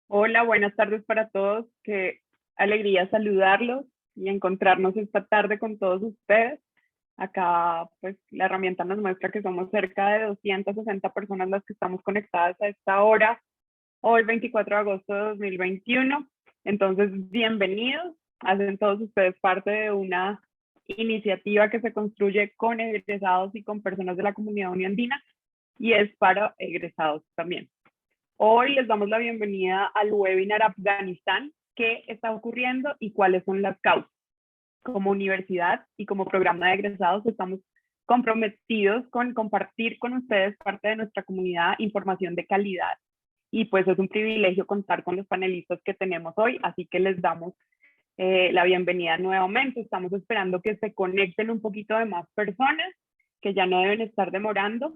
Hola, buenas tardes para todos. Qué alegría saludarlos y encontrarnos esta tarde con todos ustedes. Acá, pues, la herramienta nos muestra que somos cerca de 260 personas las que estamos conectadas a esta hora, hoy 24 de agosto de 2021. Entonces, bienvenidos. Hacen todos ustedes parte de una iniciativa que se construye con egresados y con personas de la comunidad uniandina y es para egresados también. Hoy les damos la bienvenida al webinar Afganistán, qué está ocurriendo y cuáles son las causas. Como universidad y como programa de egresados estamos comprometidos con compartir con ustedes parte de nuestra comunidad información de calidad. Y pues es un privilegio contar con los panelistas que tenemos hoy, así que les damos la bienvenida nuevamente. Estamos esperando que se conecten un poquito de más personas, que ya no deben estar demorando.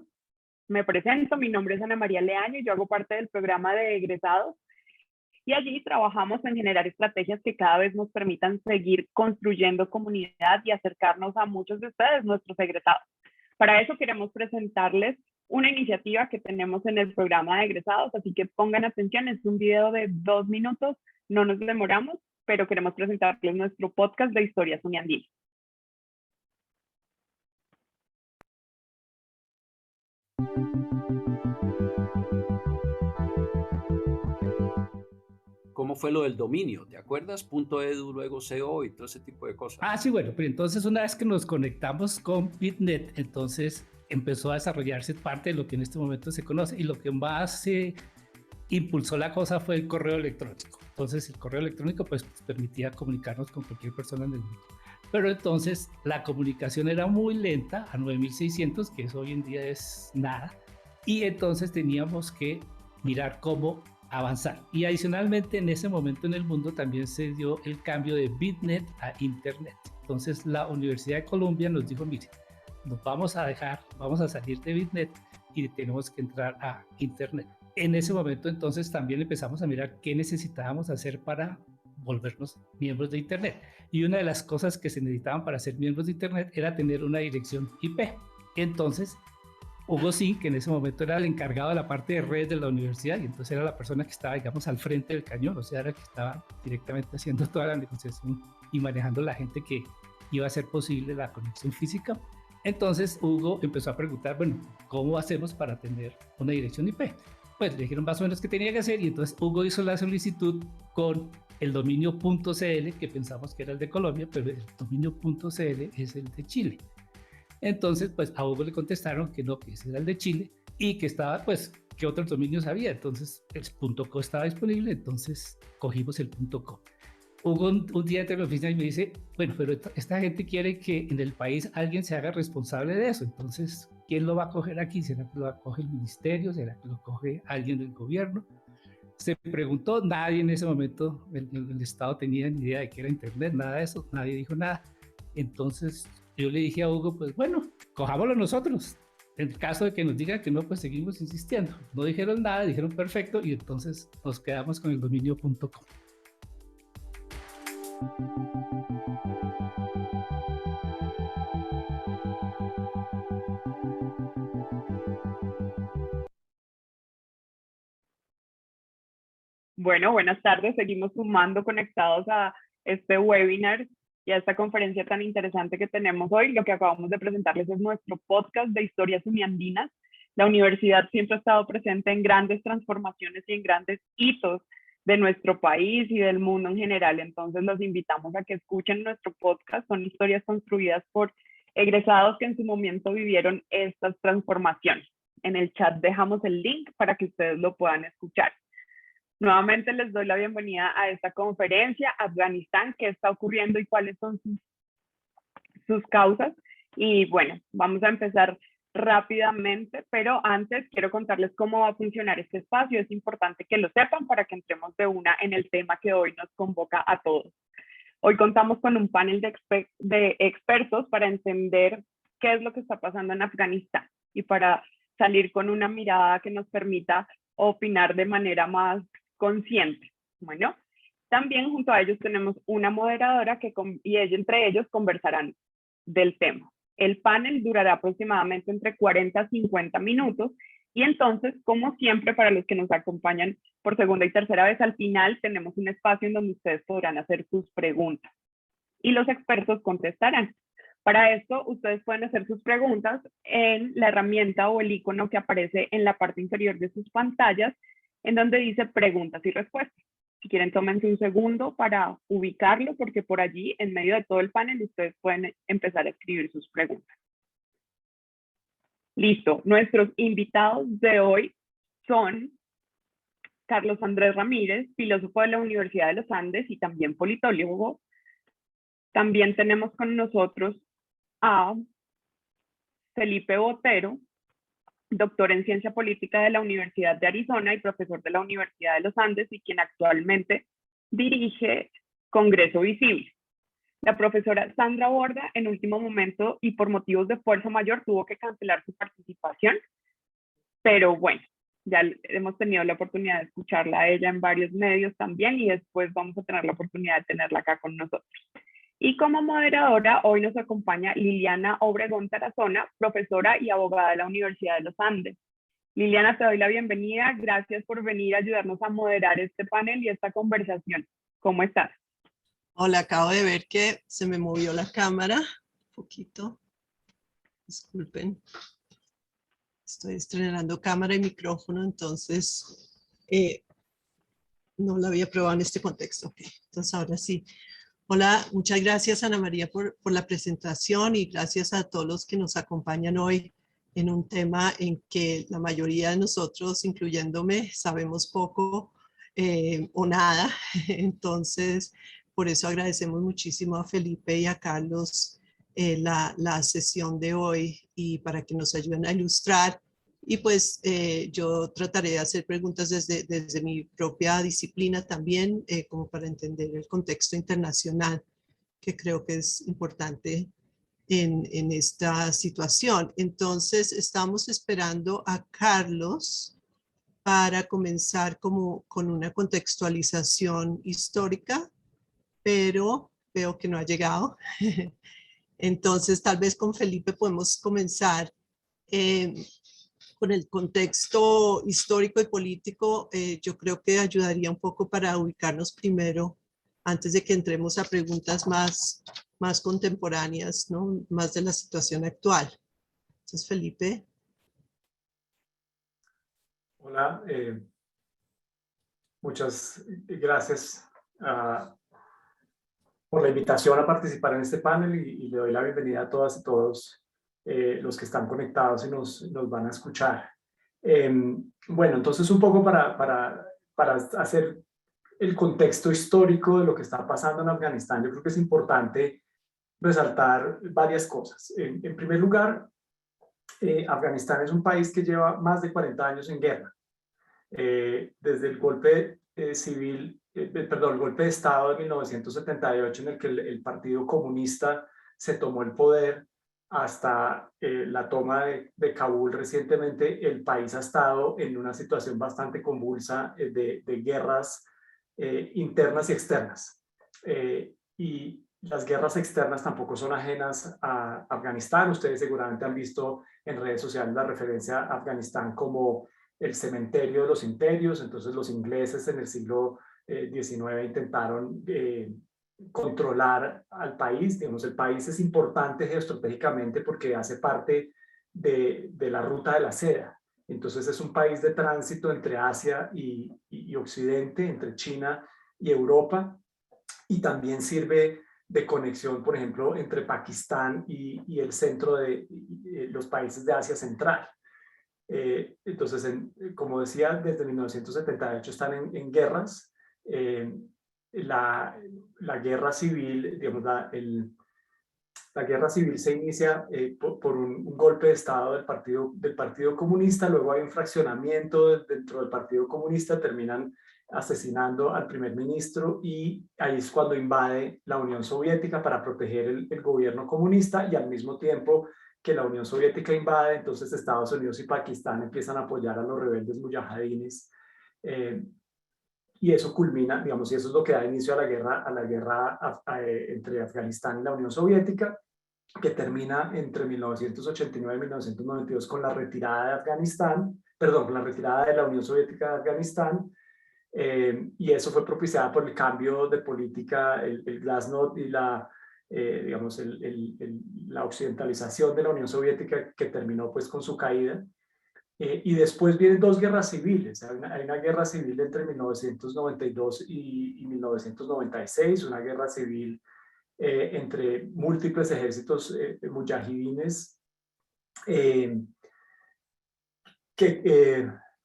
Me presento, mi nombre es Ana María Leaño, yo hago parte del programa de egresados y allí trabajamos en generar estrategias que cada vez nos permitan seguir construyendo comunidad y acercarnos a muchos de ustedes, nuestros egresados. Para eso queremos presentarles una iniciativa que tenemos en el programa de egresados, así que pongan atención, es un video de 2 minutos, no nos demoramos, pero queremos presentarles nuestro podcast de historias uniandinas. ¿Cómo fue lo del dominio? ¿Te acuerdas? .edu, luego .co y todo ese tipo de cosas. Sí, bueno, pero entonces una vez que nos conectamos con Bitnet, entonces empezó a desarrollarse parte de lo que en este momento se conoce y lo que más impulsó la cosa fue el correo electrónico. Entonces el correo electrónico pues permitía comunicarnos con cualquier persona en el mundo. Pero entonces la comunicación era muy lenta a 9600, que eso hoy en día es nada, y entonces teníamos que mirar cómo avanzar. Y adicionalmente en ese momento en el mundo también se dio el cambio de Bitnet a Internet. Entonces la Universidad de Columbia nos dijo, mire, nos vamos a salir de Bitnet y tenemos que entrar a Internet. En ese momento entonces también empezamos a mirar qué necesitábamos hacer para volvernos miembros de Internet. Y una de las cosas que se necesitaban para ser miembros de Internet era tener una dirección IP. Entonces Hugo Sí, que en ese momento era el encargado de la parte de redes de la universidad y entonces era la persona que estaba, digamos, al frente del cañón, o sea, era el que estaba directamente haciendo toda la negociación y manejando la gente que iba a hacer posible la conexión física. Entonces Hugo empezó a preguntar, bueno, ¿cómo hacemos para tener una dirección IP? Pues le dijeron más o menos qué tenía que hacer y entonces Hugo hizo la solicitud con el dominio .cl, que pensamos que era el de Colombia, pero el dominio .cl es el de Chile. Entonces, pues a Hugo le contestaron que no, que ese era el de Chile y que estaba, pues, que otros dominios había. Entonces, el .co estaba disponible, entonces cogimos el .co. Hugo un día entra en la oficina y me dice, bueno, pero esta gente quiere que en el país alguien se haga responsable de eso. Entonces, ¿quién lo va a coger aquí? ¿Será que lo coge el ministerio? ¿Será que lo coge alguien del gobierno? Se preguntó, nadie en ese momento, el Estado tenía ni idea de que era Internet, nada de eso, nadie dijo nada. Entonces yo le dije a Hugo, pues bueno, cojámoslo nosotros. En el caso de que nos digan que no, pues seguimos insistiendo. No dijeron nada, dijeron perfecto y entonces nos quedamos con el dominio.com. Bueno, buenas tardes. Seguimos sumando conectados a este webinar y a esta conferencia tan interesante que tenemos hoy. Lo que acabamos de presentarles es nuestro podcast de historias uniandinas. La universidad siempre ha estado presente en grandes transformaciones y en grandes hitos de nuestro país y del mundo en general. Entonces los invitamos a que escuchen nuestro podcast. Son historias construidas por egresados que en su momento vivieron estas transformaciones. En el chat dejamos el link para que ustedes lo puedan escuchar. Nuevamente les doy la bienvenida a esta conferencia, Afganistán, qué está ocurriendo y cuáles son sus causas. Y bueno, vamos a empezar rápidamente, pero antes quiero contarles cómo va a funcionar este espacio. Es importante que lo sepan para que entremos de una en el tema que hoy nos convoca a todos. Hoy contamos con un panel de expertos para entender qué es lo que está pasando en Afganistán y para salir con una mirada que nos permita opinar de manera más consciente. Bueno, también junto a ellos tenemos una moderadora y entre ellos conversarán del tema. El panel durará aproximadamente entre 40 a 50 minutos Y entonces, como siempre, para los que nos acompañan por segunda y tercera vez, al final tenemos un espacio en donde ustedes podrán hacer sus preguntas y los expertos contestarán. Para esto, ustedes pueden hacer sus preguntas en la herramienta o el icono que aparece en la parte inferior de sus pantallas, en donde dice preguntas y respuestas. Si quieren, tómense un segundo para ubicarlo, porque por allí, en medio de todo el panel, ustedes pueden empezar a escribir sus preguntas. Listo. Nuestros invitados de hoy son Carlos Andrés Ramírez, filósofo de la Universidad de los Andes y también politólogo. También tenemos con nosotros a Felipe Botero, doctor en Ciencia Política de la Universidad de Arizona y profesor de la Universidad de los Andes, y quien actualmente dirige Congreso Visible. La profesora Sandra Borda, en último momento y por motivos de fuerza mayor, tuvo que cancelar su participación, pero bueno, ya hemos tenido la oportunidad de escucharla a ella en varios medios también, y después vamos a tener la oportunidad de tenerla acá con nosotros. Y como moderadora, hoy nos acompaña Liliana Obregón Tarazona, profesora y abogada de la Universidad de los Andes. Liliana, te doy la bienvenida. Gracias por venir a ayudarnos a moderar este panel y esta conversación. ¿Cómo estás? Hola, acabo de ver que se me movió la cámara un poquito. Disculpen. Estoy estrenando cámara y micrófono, entonces no la había probado en este contexto. Okay. Entonces ahora sí. Hola, muchas gracias Ana María por la presentación, y gracias a todos los que nos acompañan hoy en un tema en que la mayoría de nosotros, incluyéndome, sabemos poco o nada. Entonces, por eso agradecemos muchísimo a Felipe y a Carlos la sesión de hoy, y para que nos ayuden a ilustrar. Y pues yo trataré de hacer preguntas desde mi propia disciplina también, como para entender el contexto internacional, que creo que es importante en esta situación. Entonces, estamos esperando a Carlos para comenzar como con una contextualización histórica, pero veo que no ha llegado. Entonces, tal vez con Felipe podemos comenzar con el contexto histórico y político. Yo creo que ayudaría un poco para ubicarnos primero, antes de que entremos a preguntas más contemporáneas, ¿no? Más de la situación actual. Entonces, Felipe. Hola, muchas gracias por la invitación a participar en este panel, y le doy la bienvenida a todas y todos los que están conectados y nos van a escuchar. Bueno, entonces un poco para hacer el contexto histórico de lo que está pasando en Afganistán, yo creo que es importante resaltar varias cosas. En primer lugar, Afganistán es un país que lleva más de 40 años en guerra. Desde el golpe el golpe de Estado de 1978, en el que el Partido Comunista se tomó el poder, hasta la toma de Kabul recientemente, el país ha estado en una situación bastante convulsa de guerras internas y externas. Y las guerras externas tampoco son ajenas a Afganistán. Ustedes seguramente han visto en redes sociales la referencia a Afganistán como el cementerio de los imperios. Entonces los ingleses en el siglo XIX intentaron controlar al país. Digamos, el país es importante geoestratégicamente porque hace parte de la ruta de la seda. Entonces es un país de tránsito entre Asia y Occidente, entre China y Europa, y también sirve de conexión, por ejemplo, entre Pakistán y el centro de los países de Asia Central. Entonces, como decía, desde 1978 están en guerras. La guerra civil, digamos, la guerra civil se inicia por un golpe de Estado del partido Comunista. Luego hay un fraccionamiento dentro del Partido Comunista, terminan asesinando al primer ministro, y ahí es cuando invade la Unión Soviética para proteger el gobierno comunista, y al mismo tiempo que la Unión Soviética invade, entonces Estados Unidos y Pakistán empiezan a apoyar a los rebeldes mujahidines, y eso culmina, digamos, y eso es lo que da inicio a la guerra entre Afganistán y la Unión Soviética, que termina entre 1989 y 1992 con la retirada de Afganistán, perdón, con la retirada de la Unión Soviética de Afganistán, y eso fue propiciado por el cambio de política, el Glasnost y digamos, la occidentalización de la Unión Soviética que terminó pues con su caída. Y después vienen dos guerras civiles. Hay una guerra civil entre 1992 y 1996, una guerra civil entre múltiples ejércitos mujahidines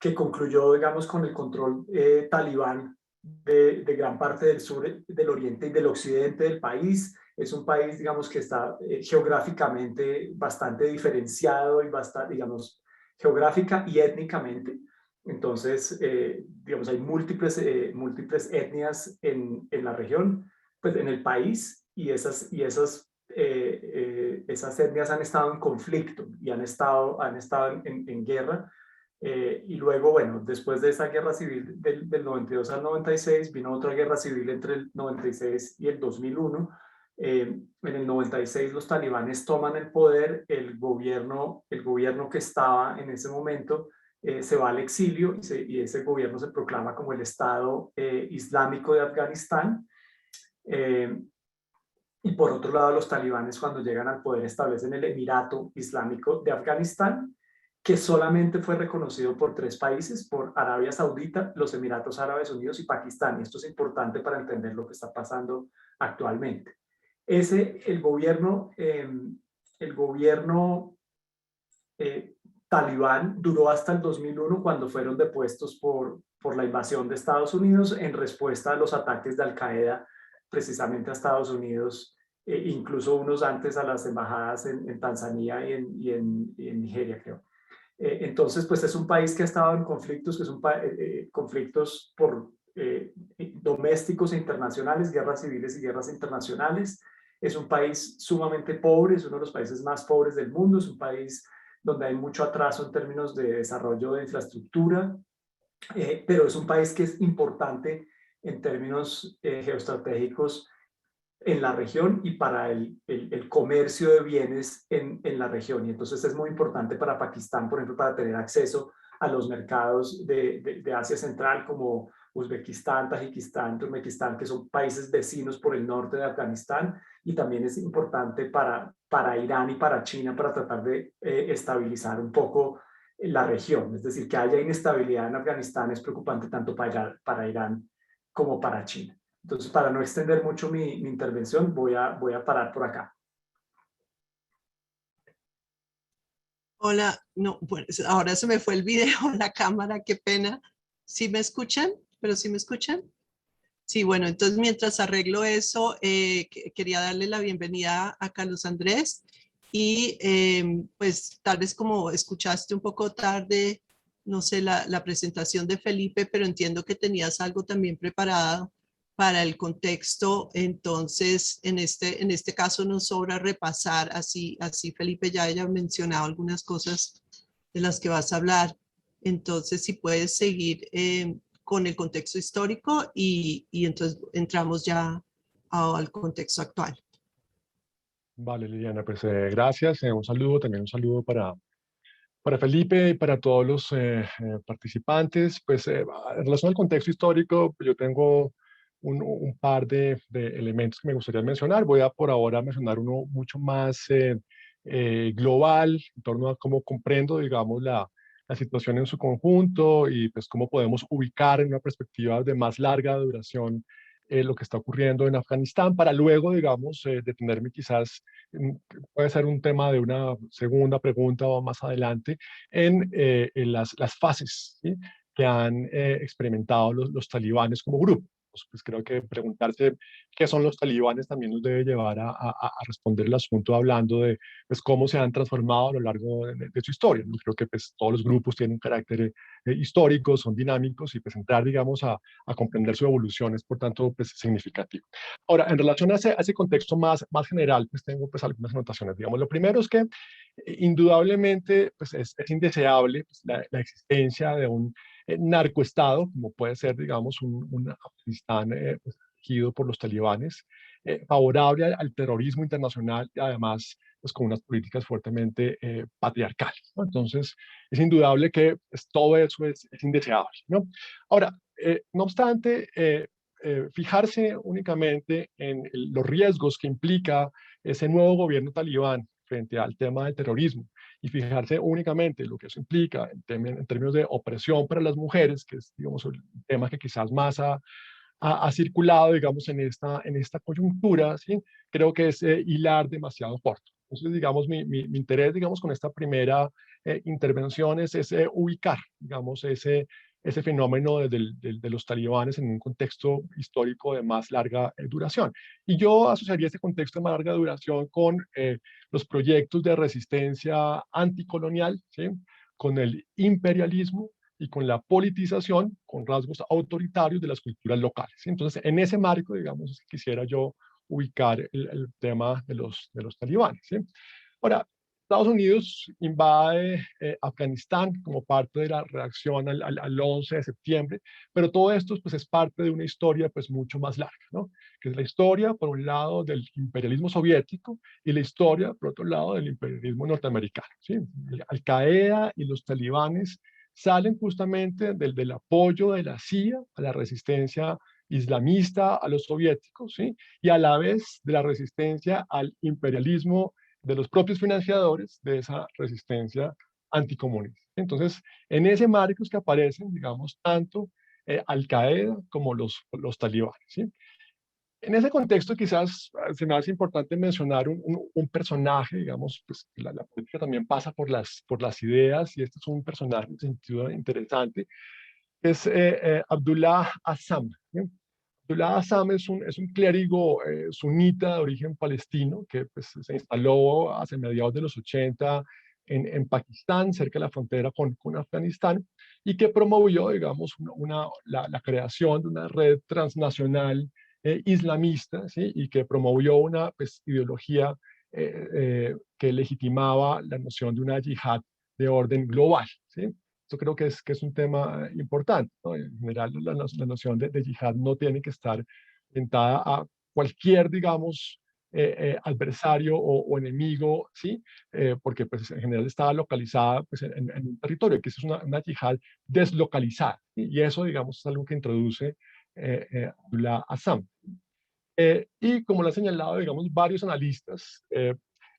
que concluyó, digamos, con el control talibán de gran parte del sur, del oriente y del occidente del país. Es un país, digamos, que está geográficamente bastante diferenciado y bastante, digamos, geográfica y étnicamente. Entonces, digamos, hay múltiples etnias en la región, pues en el país, y esas etnias han estado en conflicto y han estado en guerra. Y luego, bueno, después de esa guerra civil del 92 al 96, vino otra guerra civil entre el 96 y el 2001. En el 96 los talibanes toman el poder, el gobierno que estaba en ese momento se va al exilio y ese gobierno se proclama como el Estado Islámico de Afganistán. Y por otro lado, los talibanes, cuando llegan al poder, establecen el Emirato Islámico de Afganistán, que solamente fue reconocido por 3 países, por Arabia Saudita, los Emiratos Árabes Unidos y Pakistán. Y esto es importante para entender lo que está pasando actualmente. El gobierno talibán duró hasta el 2001, cuando fueron depuestos por la invasión de Estados Unidos en respuesta a los ataques de Al-Qaeda precisamente a Estados Unidos, incluso unos antes a las embajadas en Tanzania y en Nigeria, creo. Entonces, pues es un país que ha estado en conflictos, que son conflictos domésticos e internacionales, guerras civiles y guerras internacionales. Es un país sumamente pobre, es uno de los países más pobres del mundo, es un país donde hay mucho atraso en términos de desarrollo de infraestructura, pero es un país que es importante en términos geoestratégicos en la región y para el comercio de bienes en la región. Y entonces es muy importante para Pakistán, por ejemplo, para tener acceso a los mercados de Asia Central, como Uzbekistán, Tayikistán, Turkmenistán, que son países vecinos por el norte de Afganistán, y también es importante para Irán y para China, para tratar de estabilizar un poco la región. Es decir, que haya inestabilidad en Afganistán es preocupante tanto para Irán como para China. Entonces, para no extender mucho mi intervención, voy a parar por acá. Hola, no, pues ahora se me fue el video, la cámara, qué pena. ¿Sí me escuchan? ¿Pero sí me escuchan? Sí, bueno, entonces mientras arreglo eso, quería darle la bienvenida a Carlos Andrés y pues tal vez como escuchaste un poco tarde, no sé, la presentación de Felipe, pero entiendo que tenías algo también preparado para el contexto. Entonces, en este caso nos sobra repasar, así Felipe ya haya mencionado algunas cosas de las que vas a hablar. Entonces, si puedes seguir con el contexto histórico y entonces entramos ya al contexto actual. Vale, Liliana, pues gracias. Un saludo para Felipe y para todos los participantes. Pues en relación al contexto histórico, yo tengo un par de elementos que me gustaría mencionar. Voy a por ahora mencionar uno mucho más global, en torno a cómo comprendo, digamos, la situación en su conjunto y pues cómo podemos ubicar en una perspectiva de más larga duración lo que está ocurriendo en Afganistán, para luego, digamos, detenerme quizás, puede ser un tema de una segunda pregunta o más adelante, en las fases, ¿sí?, que han experimentado los talibanes como grupo. Pues creo que preguntarse qué son los talibanes también nos debe llevar a responder el asunto hablando de pues, cómo se han transformado a lo largo de su historia. ¿No? Creo que pues, todos los grupos tienen un carácter histórico, son dinámicos y pues entrar, digamos, a comprender su evolución es, por tanto, pues, significativo. Ahora, en relación a ese contexto más general, pues tengo pues, algunas anotaciones. Digamos, lo primero es que indudablemente pues, es indeseable pues, la existencia de un narcoestado, como puede ser, digamos, un Afganistán regido por los talibanes, favorable al terrorismo internacional y además pues, con unas políticas fuertemente patriarcales, ¿no? Entonces, es indudable que pues, todo eso es indeseable, ¿no? Ahora, no obstante, fijarse únicamente en los riesgos que implica ese nuevo gobierno talibán frente al tema del terrorismo y fijarse únicamente en lo que eso implica en términos de opresión para las mujeres, que es, digamos, el tema que quizás más ha circulado, digamos, en esta coyuntura, ¿sí? Creo que es hilar demasiado corto. Entonces, digamos, mi interés, digamos, con esta primera intervención es ubicar, digamos, ese fenómeno de los talibanes en un contexto histórico de más larga duración. Y yo asociaría ese contexto de más larga duración con los proyectos de resistencia anticolonial, ¿sí? Con el imperialismo y con la politización, con rasgos autoritarios de las culturas locales, ¿sí? Entonces, en ese marco, digamos, es que quisiera yo ubicar el tema de los talibanes, ¿sí? Ahora, Estados Unidos invade Afganistán como parte de la reacción al 11 de septiembre, pero todo esto pues, es parte de una historia pues, mucho más larga, ¿no? Que es la historia, por un lado, del imperialismo soviético y la historia, por otro lado, del imperialismo norteamericano, ¿sí? Al-Qaeda y los talibanes salen justamente del apoyo de la CIA a la resistencia islamista a los soviéticos, ¿sí? Y a la vez de la resistencia al imperialismo de los propios financiadores de esa resistencia anticomunista. Entonces, en ese marco es que aparecen, digamos, tanto Al-Qaeda como los talibanes, ¿sí? En ese contexto quizás se me hace importante mencionar un personaje, digamos, pues la política también pasa por las ideas y este es un personaje en sentido interesante, es Abdullah Azzam, ¿sí? Abdullah Azzam es un clérigo sunita de origen palestino que pues, se instaló hace mediados de los 80 en Pakistán, cerca de la frontera con Afganistán, y que promovió, digamos, la creación de una red transnacional islamista, ¿sí? Y que promovió una pues, ideología que legitimaba la noción de una yihad de orden global, ¿sí? Yo creo que es un tema importante, ¿no? En general, la noción de yihad no tiene que estar orientada a cualquier, digamos, adversario o enemigo, ¿sí? Porque pues, en general estaba localizada pues, en un territorio, que es una yihad deslocalizada, ¿sí? Y eso, digamos, es algo que introduce Abdullah Azzam. Y como lo han señalado, digamos, varios analistas,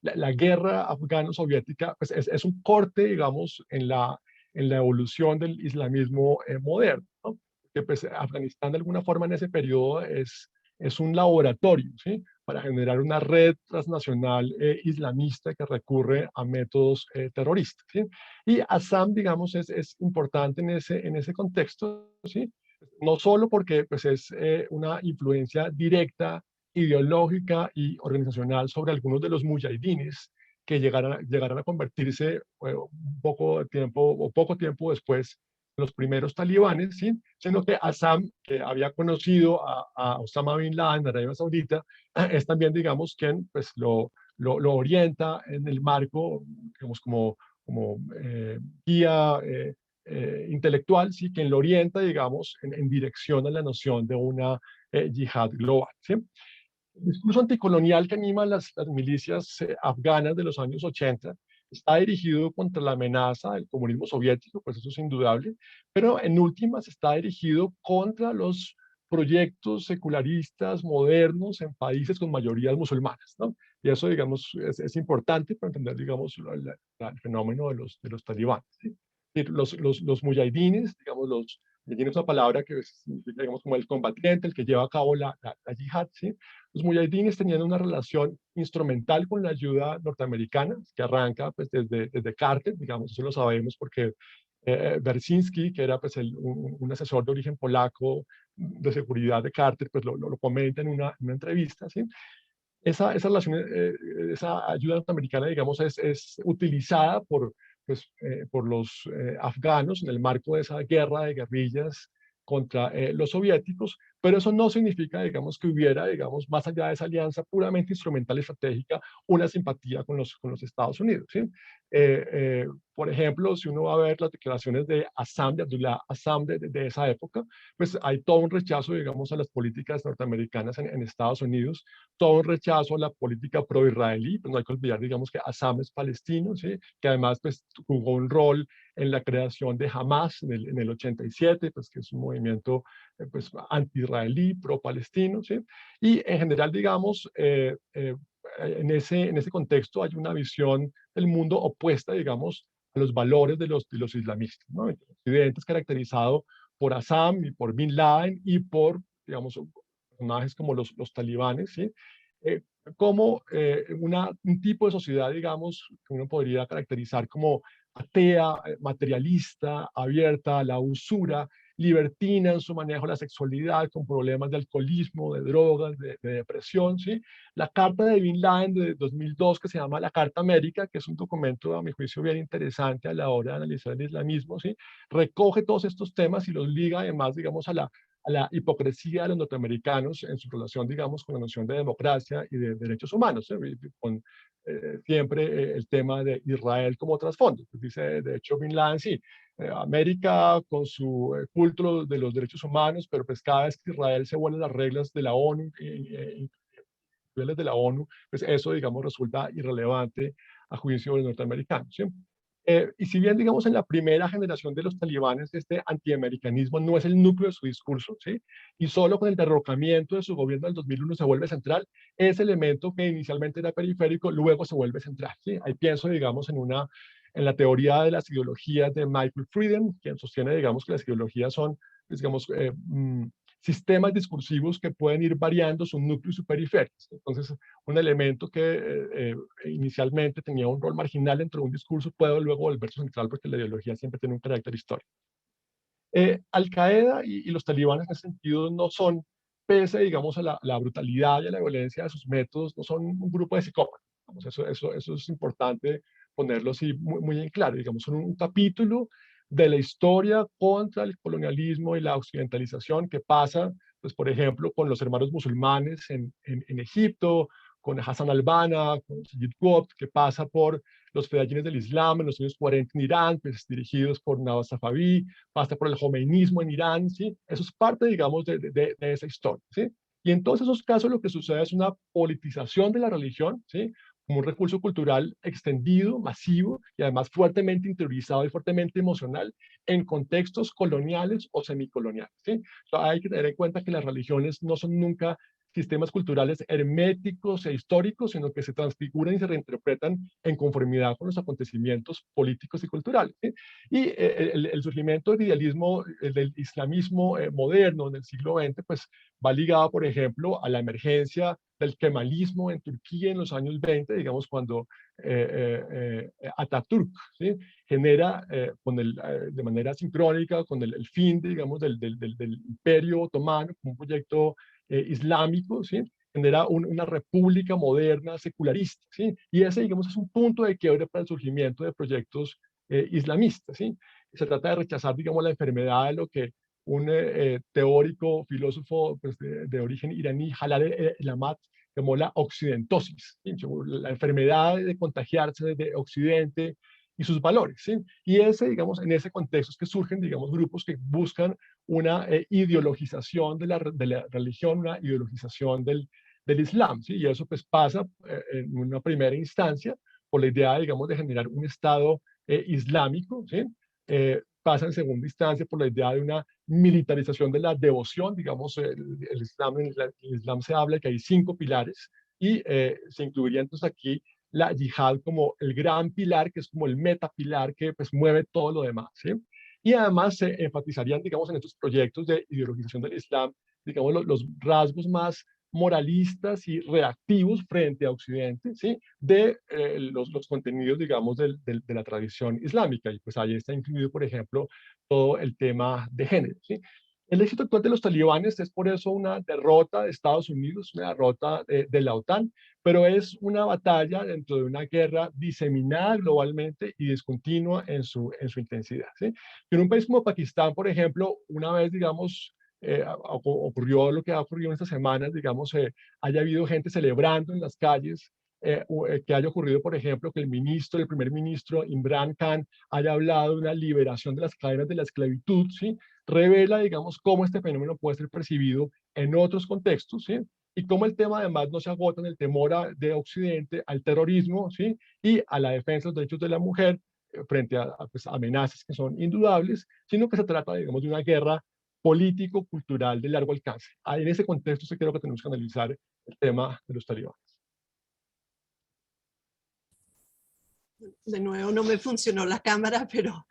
la guerra afgano-soviética pues es un corte, digamos, en la evolución del islamismo moderno, ¿no? Que pues Afganistán de alguna forma en ese periodo es un laboratorio, ¿sí? Para generar una red transnacional islamista que recurre a métodos terroristas, ¿sí? Y Assam, digamos, es importante en ese contexto, ¿sí? No solo porque pues, es una influencia directa, ideológica y organizacional sobre algunos de los mujahidines que llegarán a convertirse un poco tiempo después en los primeros talibanes, ¿sí? Sino que Assam, que había conocido a Osama Bin Laden en Arabia Saudita, es también, digamos, quien pues, lo orienta en el marco, digamos, como guía intelectual, ¿sí? Quien lo orienta, digamos, en dirección a la noción de una yihad global, ¿sí? El discurso anticolonial que anima las milicias afganas de los años 80 está dirigido contra la amenaza del comunismo soviético, pues eso es indudable, pero en últimas está dirigido contra los proyectos secularistas modernos en países con mayorías musulmanas, ¿no? Y eso, digamos, es importante para entender, digamos, el fenómeno de los talibanes, ¿sí? Los mujahidines, digamos, mujahidines es una palabra que significa, digamos, como el combatiente, el que lleva a cabo la yihad, ¿sí? Los mujahidines tenían una relación instrumental con la ayuda norteamericana, que arranca pues, desde Carter, digamos, eso lo sabemos porque Berzinski, que era pues, un asesor de origen polaco de seguridad de Carter, pues lo comenta en una entrevista, ¿sí? Esa relación, esa ayuda norteamericana, digamos, es utilizada por los afganos en el marco de esa guerra de guerrillas contra los soviéticos, pero eso no significa, digamos, que hubiera, digamos, más allá de esa alianza puramente instrumental estratégica, una simpatía con los Estados Unidos, ¿sí? Por ejemplo, si uno va a ver las declaraciones de Assam, de Abdullah Assam de esa época, pues hay todo un rechazo, digamos, a las políticas norteamericanas en Estados Unidos, todo un rechazo a la política pro-israelí, pues no hay que olvidar, digamos, que Assam es palestino, ¿sí? Que además pues, jugó un rol en la creación de Hamas en el 87, pues que es un movimiento pues, anti-israelí, pro-palestino, ¿sí? Y en general, digamos, en ese contexto hay una visión del mundo opuesta, digamos, a los valores de los islamistas, ¿no? El Occidente es caracterizado por Assam y por Bin Laden y por, digamos, personajes como los talibanes, ¿sí? Eh, como un tipo de sociedad, digamos, que uno podría caracterizar como atea, materialista, abierta a la usura, libertina en su manejo de la sexualidad, con problemas de alcoholismo, de drogas, de depresión, ¿sí? La carta de Bin Laden de 2002, que se llama la Carta América, que es un documento, a mi juicio, bien interesante a la hora de analizar el islamismo, ¿sí? Recoge todos estos temas y los liga, además, digamos, a la hipocresía de los norteamericanos en su relación, digamos, con la noción de democracia y de derechos humanos, ¿sí? Con siempre el tema de Israel como trasfondo. Pues dice, de hecho, Bin Laden, sí, América con su culto de los derechos humanos, pero pues cada vez que Israel se vuelve las reglas de la ONU, de la ONU, pues eso, digamos, resulta irrelevante a juicio de los norteamericanos, ¿sí? Y si bien, digamos, en la primera generación de los talibanes, este antiamericanismo no es el núcleo de su discurso, ¿sí? Y solo con el derrocamiento de su gobierno del 2001 se vuelve central, ese elemento que inicialmente era periférico, luego se vuelve central, ¿sí? Ahí pienso, digamos, en la teoría de las ideologías de Michael Frieden, quien sostiene, digamos, que las ideologías son, digamos, sistemas discursivos que pueden ir variando su núcleo y su periferia. Entonces, un elemento que inicialmente tenía un rol marginal dentro de un discurso puede luego volverse central porque la ideología siempre tiene un carácter histórico. Al-Qaeda y los talibanes en ese sentido no son, pese, digamos, a la brutalidad y a la violencia de sus métodos, no son un grupo de psicópatas. Digamos, eso es importante ponerlo así muy, muy en claro. Digamos, son un capítulo de la historia contra el colonialismo y la occidentalización que pasa, pues, por ejemplo, con los hermanos musulmanes en Egipto, con Hassan al-Banna, con Sayyid Qutb, que pasa por los fedayines del Islam en los años 40 en Irán, pues, dirigidos por Nawaz Safavi, pasa por el Jomeinismo en Irán, ¿sí? Eso es parte, digamos, de esa historia, ¿sí? Y en todos esos casos lo que sucede es una politización de la religión, ¿sí? Como un recurso cultural extendido, masivo y además fuertemente interiorizado y fuertemente emocional en contextos coloniales o semicoloniales, ¿sí? O sea, hay que tener en cuenta que las religiones no son nunca sistemas culturales herméticos e históricos, sino que se transfiguran y se reinterpretan en conformidad con los acontecimientos políticos y culturales, ¿sí? Y el surgimiento del idealismo, del islamismo moderno en el siglo XX, pues va ligado, por ejemplo, a la emergencia del kemalismo en Turquía en los años 20, digamos, cuando Atatürk, ¿sí? Genera de manera sincrónica con el fin, digamos, del imperio otomano, como un proyecto islámico, ¿sí? Genera una república moderna, secularista, ¿sí? Y ese, digamos, es un punto de quiebre para el surgimiento de proyectos islamistas, ¿sí? Se trata de rechazar, digamos, la enfermedad de lo que un teórico, filósofo pues, de origen iraní, Jalal el-Amat, llamó la occidentosis, ¿sí? La enfermedad de contagiarse de Occidente y sus valores, ¿sí? Y ese, digamos, en ese contexto es que surgen, digamos, grupos que buscan una ideologización de la religión, una ideologización del Islam, ¿sí? Y eso pues pasa en una primera instancia por la idea, digamos, de generar un Estado islámico, ¿sí? Pasa en segunda instancia por la idea de una militarización de la devoción, digamos, el Islam, en el Islam se habla que hay 5 pilares y se incluiría entonces aquí la yihad como el gran pilar, que es como el metapilar que pues mueve todo lo demás, ¿sí? Y además se enfatizarían, digamos, en estos proyectos de ideologización del Islam, digamos, los rasgos más moralistas y reactivos frente a Occidente, ¿sí? De los contenidos, digamos, de la tradición islámica. Y pues ahí está incluido, por ejemplo, todo el tema de género, ¿sí? El éxito actual de los talibanes es por eso una derrota de Estados Unidos, una derrota de la OTAN, pero es una batalla dentro de una guerra diseminada globalmente y discontinua en su intensidad, ¿sí? En un país como Pakistán, por ejemplo, una vez, digamos, ocurrió lo que ha ocurrido en estas semanas, digamos, haya habido gente celebrando en las calles, que haya ocurrido, por ejemplo, que el primer ministro Imran Khan haya hablado de una liberación de las cadenas de la esclavitud, ¿sí? Revela, digamos, cómo este fenómeno puede ser percibido en otros contextos, ¿sí? Y cómo el tema además no se agota en el temor de Occidente al terrorismo, ¿sí? Y a la defensa de los derechos de la mujer frente a pues, amenazas que son indudables, sino que se trata, digamos, de una guerra político-cultural de largo alcance. En ese contexto sí creo que tenemos que analizar el tema de los talibanes. De nuevo no me funcionó la cámara, pero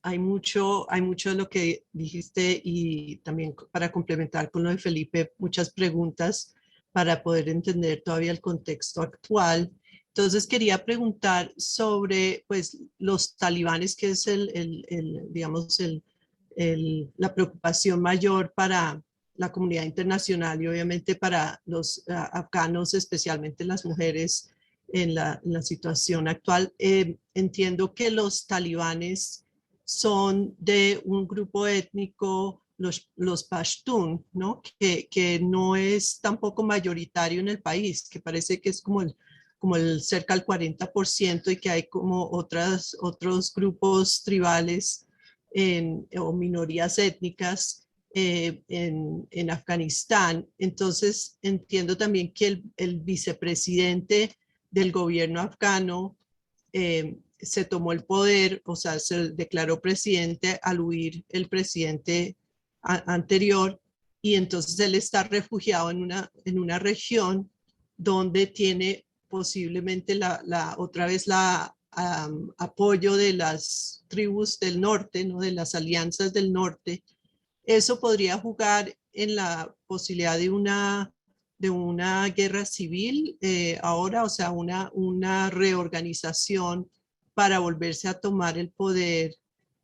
hay mucho de lo que dijiste y también para complementar con lo de Felipe, muchas preguntas para poder entender todavía el contexto actual. Entonces quería preguntar sobre pues, los talibanes, que es digamos, la preocupación mayor para la comunidad internacional y obviamente para los afganos, especialmente las mujeres en la situación actual. Entiendo que los talibanes son de un grupo étnico, los Pashtun, ¿no? Que no es tampoco mayoritario en el país, que parece que es como el cerca del 40% y que hay como otros grupos tribales o minorías étnicas en Afganistán. Entonces entiendo también que el vicepresidente del gobierno afgano se tomó el poder, o sea, se declaró presidente al huir el presidente anterior, y entonces él está refugiado en una región donde tiene posiblemente otra vez apoyo de las tribus del norte, ¿no? De las alianzas del norte. Eso podría jugar en la posibilidad de una guerra civil ahora, o sea, una reorganización para volverse a tomar el poder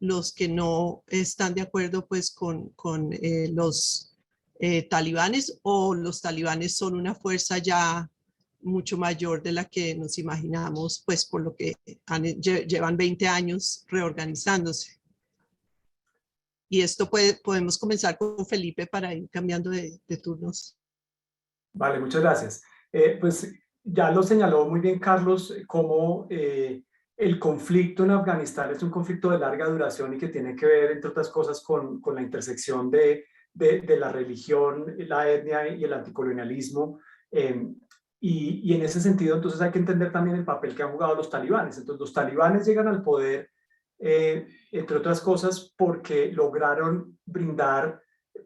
los que no están de acuerdo pues con los talibanes, o los talibanes son una fuerza ya mucho mayor de la que nos imaginamos, pues por lo que llevan 20 años reorganizándose. Y esto podemos comenzar con Felipe para ir cambiando de turnos. Vale, muchas gracias. Pues ya lo señaló muy bien Carlos, cómo el conflicto en Afganistán es un conflicto de larga duración y que tiene que ver, entre otras cosas, con la intersección de la religión, la etnia y el anticolonialismo. Y en ese sentido, entonces hay que entender también el papel que han jugado los talibanes. Entonces, los talibanes llegan al poder, entre otras cosas, porque lograron brindar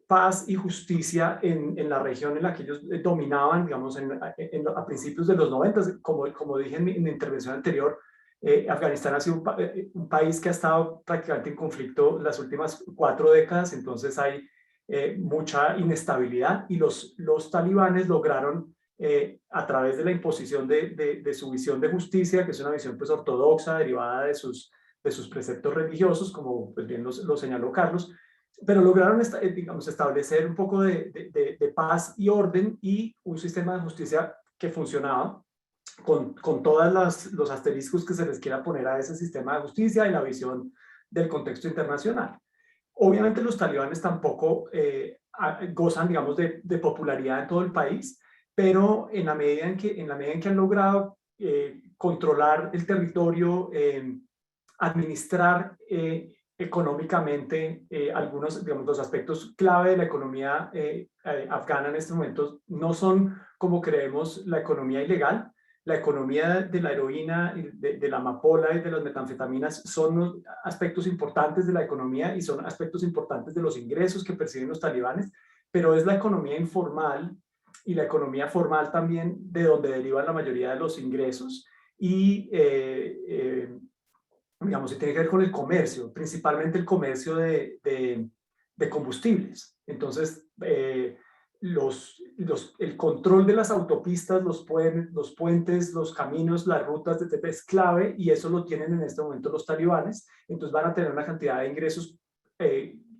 paz y justicia en la región en la que ellos dominaban, digamos, a principios de los 90, como dije en mi intervención anterior. Afganistán ha sido un país que ha estado prácticamente en conflicto las últimas 4 décadas, entonces hay mucha inestabilidad, y los talibanes lograron, a través de la imposición de su visión de justicia, que es una visión pues ortodoxa, derivada de sus preceptos religiosos, como pues bien lo señaló Carlos, pero lograron digamos, establecer un poco de paz y orden y un sistema de justicia que funcionaba, con todos los asteriscos que se les quiera poner a ese sistema de justicia y la visión del contexto internacional. Obviamente los talibanes tampoco gozan, digamos, de popularidad en todo el país, pero en la medida en que han logrado controlar el territorio, administrar económicamente algunos, digamos, los aspectos clave de la economía afgana en estos momentos no son, como creemos, la economía ilegal. La economía de la heroína, de la amapola y de las metanfetaminas son aspectos importantes de la economía y son aspectos importantes de los ingresos que perciben los talibanes, pero es la economía informal y la economía formal también de donde derivan la mayoría de los ingresos, y digamos, tiene que ver con el comercio, principalmente el comercio de combustibles. Entonces, el control de las autopistas, los puentes, los caminos, las rutas de es clave, y eso lo tienen en este momento los talibanes. Entonces van a tener una cantidad de ingresos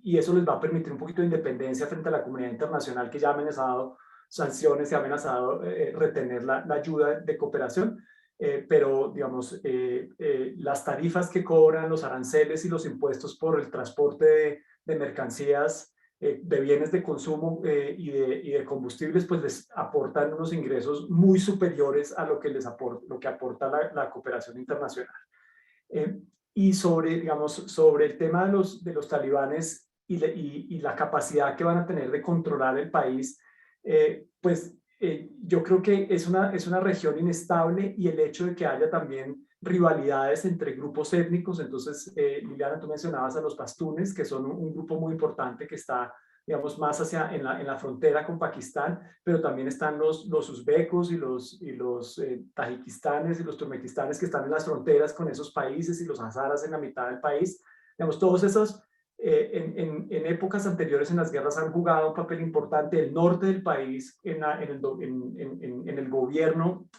y eso les va a permitir un poquito de independencia frente a la comunidad internacional, que ya ha amenazado sanciones y ha amenazado retener la ayuda de cooperación. Pero, digamos, las tarifas que cobran, los aranceles y los impuestos por el transporte de mercancías de bienes de consumo y de combustibles, pues les aportan unos ingresos muy superiores a lo que aporta la cooperación internacional. Y digamos, sobre el tema de los talibanes y la capacidad que van a tener de controlar el país, pues yo creo que es una región inestable, y el hecho de que haya también rivalidades entre grupos étnicos. Entonces, Liliana, tú mencionabas a los pastunes, que son un grupo muy importante que está, digamos, más en la frontera con Pakistán, pero también están los uzbecos y los tajikistanes y los turmequistanes, que están en las fronteras con esos países, y los hazaras en la mitad del país. Digamos, todos esos en épocas anteriores en las guerras han jugado un papel importante. El norte del país en el gobierno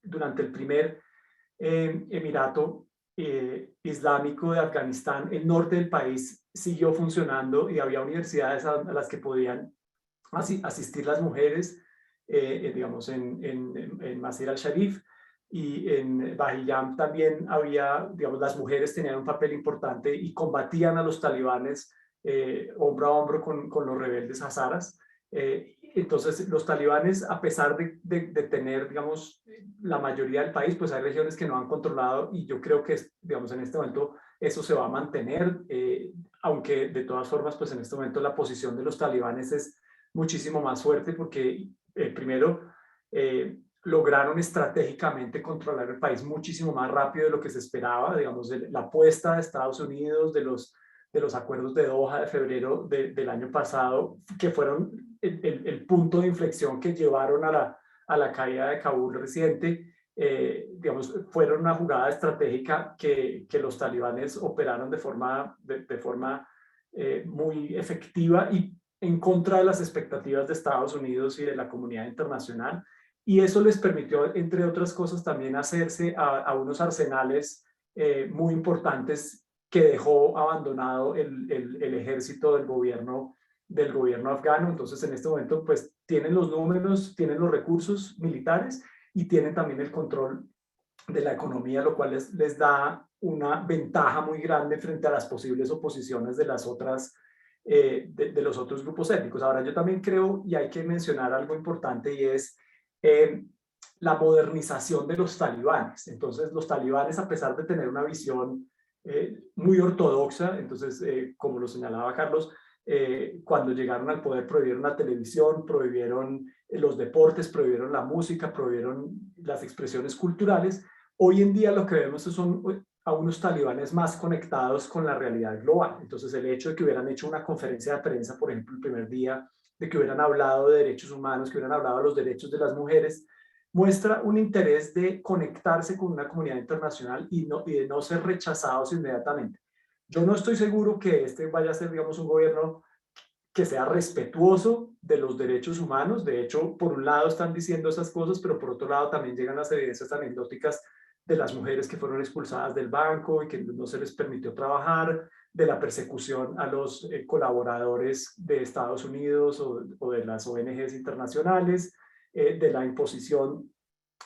durante el primer Emirato Islámico de Afganistán, el norte del país siguió funcionando y había universidades a las que podían asistir las mujeres, digamos en Mazar al-Sharif, y en Bahiyam también había, digamos, las mujeres tenían un papel importante y combatían a los talibanes hombro a hombro con los rebeldes hazaras. Entonces, los talibanes, a pesar de tener, digamos, la mayoría del país, pues hay regiones que no han controlado, y yo creo que, digamos, en este momento eso se va a mantener, aunque de todas formas, pues en este momento la posición de los talibanes es muchísimo más fuerte, porque primero lograron estratégicamente controlar el país muchísimo más rápido de lo que se esperaba. Digamos, la apuesta de Estados Unidos, de los acuerdos de Doha de febrero del año pasado, que fueron el punto de inflexión que llevaron a la caída de Kabul reciente, digamos, fueron una jugada estratégica que los talibanes operaron de forma muy efectiva y en contra de las expectativas de Estados Unidos y de la comunidad internacional. Y eso les permitió, entre otras cosas, también hacerse a unos arsenales muy importantes que dejó abandonado el ejército del gobierno afgano. Entonces, en este momento, pues tienen los números, tienen los recursos militares y tienen también el control de la economía, lo cual les da una ventaja muy grande frente a las posibles oposiciones de los otros grupos étnicos. Ahora, yo también creo, y hay que mencionar algo importante, y es la modernización de los talibanes. Entonces, los talibanes, a pesar de tener una visión muy ortodoxa, entonces, como lo señalaba Carlos, cuando llegaron al poder prohibieron la televisión, prohibieron los deportes, prohibieron la música, prohibieron las expresiones culturales. Hoy en día lo que vemos son a unos talibanes más conectados con la realidad global. Entonces, el hecho de que hubieran hecho una conferencia de prensa, por ejemplo, el primer día, de que hubieran hablado de derechos humanos, que hubieran hablado de los derechos de las mujeres, muestra un interés de conectarse con una comunidad internacional y de no ser rechazados inmediatamente. Yo no estoy seguro que este vaya a ser, digamos, un gobierno que sea respetuoso de los derechos humanos. De hecho, por un lado están diciendo esas cosas, pero por otro lado también llegan las evidencias anecdóticas de las mujeres que fueron expulsadas del banco y que no se les permitió trabajar, de la persecución a los colaboradores de Estados Unidos o de las ONGs internacionales, de la imposición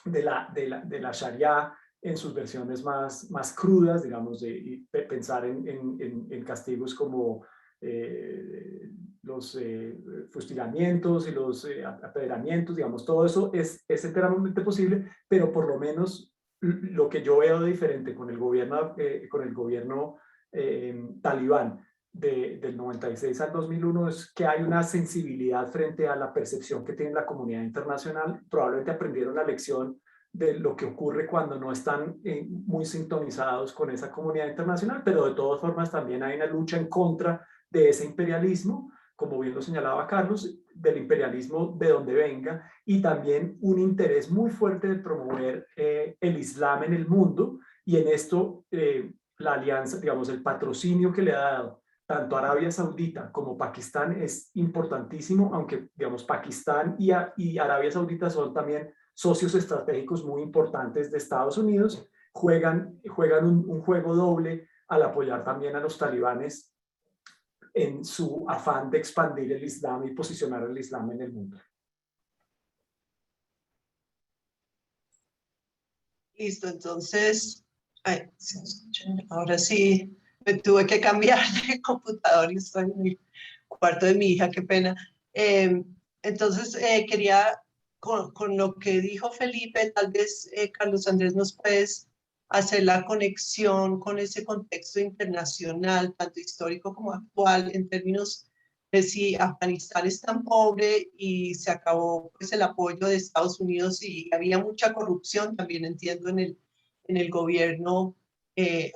de la Sharia en sus versiones más crudas, digamos, de pensar en castigos como los fusilamientos y los apedreamientos. Digamos, todo eso es enteramente posible, pero por lo menos lo que yo veo de diferente con el gobierno talibán del 96 al 2001 es que hay una sensibilidad frente a la percepción que tiene la comunidad internacional. Probablemente aprendieron la lección de lo que ocurre cuando no están muy sintonizados con esa comunidad internacional, pero de todas formas también hay una lucha en contra de ese imperialismo, como bien lo señalaba Carlos, del imperialismo de donde venga, y también un interés muy fuerte de promover el Islam en el mundo. Y en esto la alianza, digamos, el patrocinio que le ha dado tanto Arabia Saudita como Pakistán es importantísimo, aunque, digamos, Pakistán y Arabia Saudita son también socios estratégicos muy importantes de Estados Unidos. Juegan un juego doble al apoyar también a los talibanes en su afán de expandir el Islam y posicionar el Islam en el mundo. Listo, entonces, ahora sí me tuve que cambiar de computador y estoy muy cuarto de mi hija, qué pena. Entonces, quería, con lo que dijo Felipe, tal vez, Carlos Andrés, nos puedes hacer la conexión con ese contexto internacional, tanto histórico como actual, en términos de si Afganistán es tan pobre y se acabó pues, el apoyo de Estados Unidos y había mucha corrupción, también entiendo, en el gobierno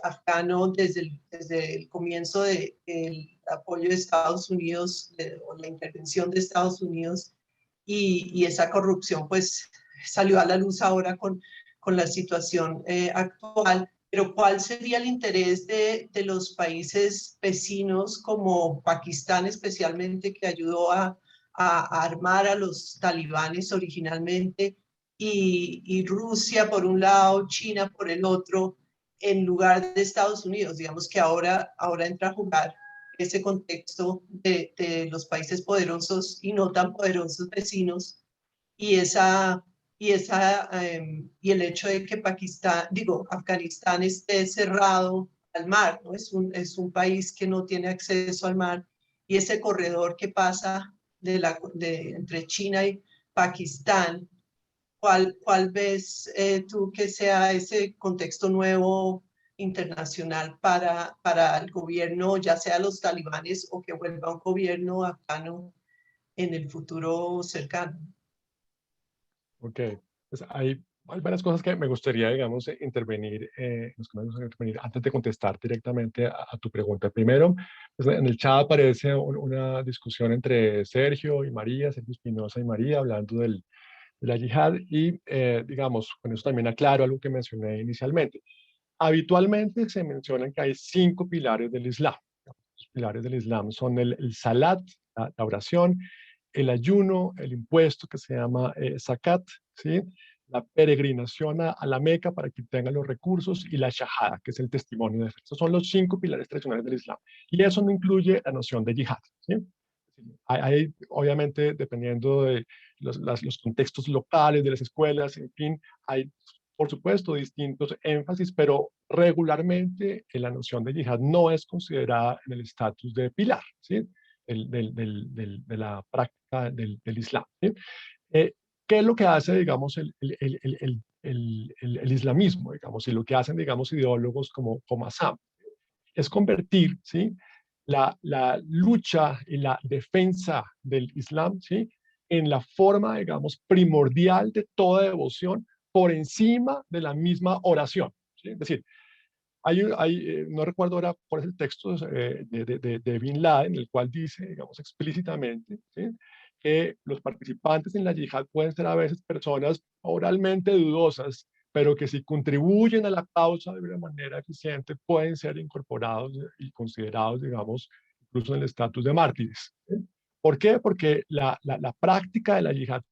afgano desde el comienzo del apoyo de Estados Unidos o la intervención de Estados Unidos y esa corrupción pues salió a la luz ahora con la situación actual. Pero ¿cuál sería el interés de los países vecinos como Pakistán especialmente, que ayudó a armar a los talibanes originalmente, y Rusia por un lado, China por el otro, en lugar de Estados Unidos? Digamos que ahora entra a jugar ese contexto de los países poderosos y no tan poderosos vecinos, y y el hecho de que Afganistán esté cerrado al mar, ¿no? Es un país que no tiene acceso al mar, y ese corredor que pasa entre China y Pakistán, ¿cuál ves tú que sea ese contexto nuevo internacional para el gobierno, ya sea los talibanes o que vuelva un gobierno afgano en el futuro cercano? Ok, pues hay varias cosas que me gustaría, digamos, intervenir, antes de contestar directamente a tu pregunta. Primero, pues en el chat aparece una discusión entre Sergio y María, Sergio Espinosa y María, hablando de la yihad y, digamos, con eso también aclaro algo que mencioné inicialmente. Habitualmente se mencionan que hay 5 pilares del Islam. Los pilares del Islam son el salat, la oración, el ayuno, el impuesto que se llama zakat, ¿sí? La peregrinación a la Meca para que tengan los recursos, y la shahada, que es el testimonio de fe. Esos son los 5 pilares tradicionales del Islam. Y eso no incluye la noción de yihad, ¿sí? Hay, obviamente, dependiendo de los contextos locales, de las escuelas, en fin, hay, por supuesto, distintos énfasis, pero regularmente la noción de yihad no es considerada en el estatus de pilar, ¿sí? De la práctica del Islam, ¿sí? ¿Qué es lo que hace, digamos, el islamismo, digamos, y lo que hacen, digamos, ideólogos como Assam? Es convertir, ¿sí?, la lucha y la defensa del Islam, ¿sí?, en la forma, digamos, primordial de toda devoción por encima de la misma oración, ¿sí? Es decir, no recuerdo ahora cuál es el texto de Bin Laden, en el cual dice, digamos, explícitamente, ¿sí?, que los participantes en la yihad pueden ser a veces personas moralmente dudosas, pero que si contribuyen a la causa de una manera eficiente pueden ser incorporados y considerados, digamos, incluso en el estatus de mártires, ¿sí? ¿Por qué? Porque la práctica de la yihad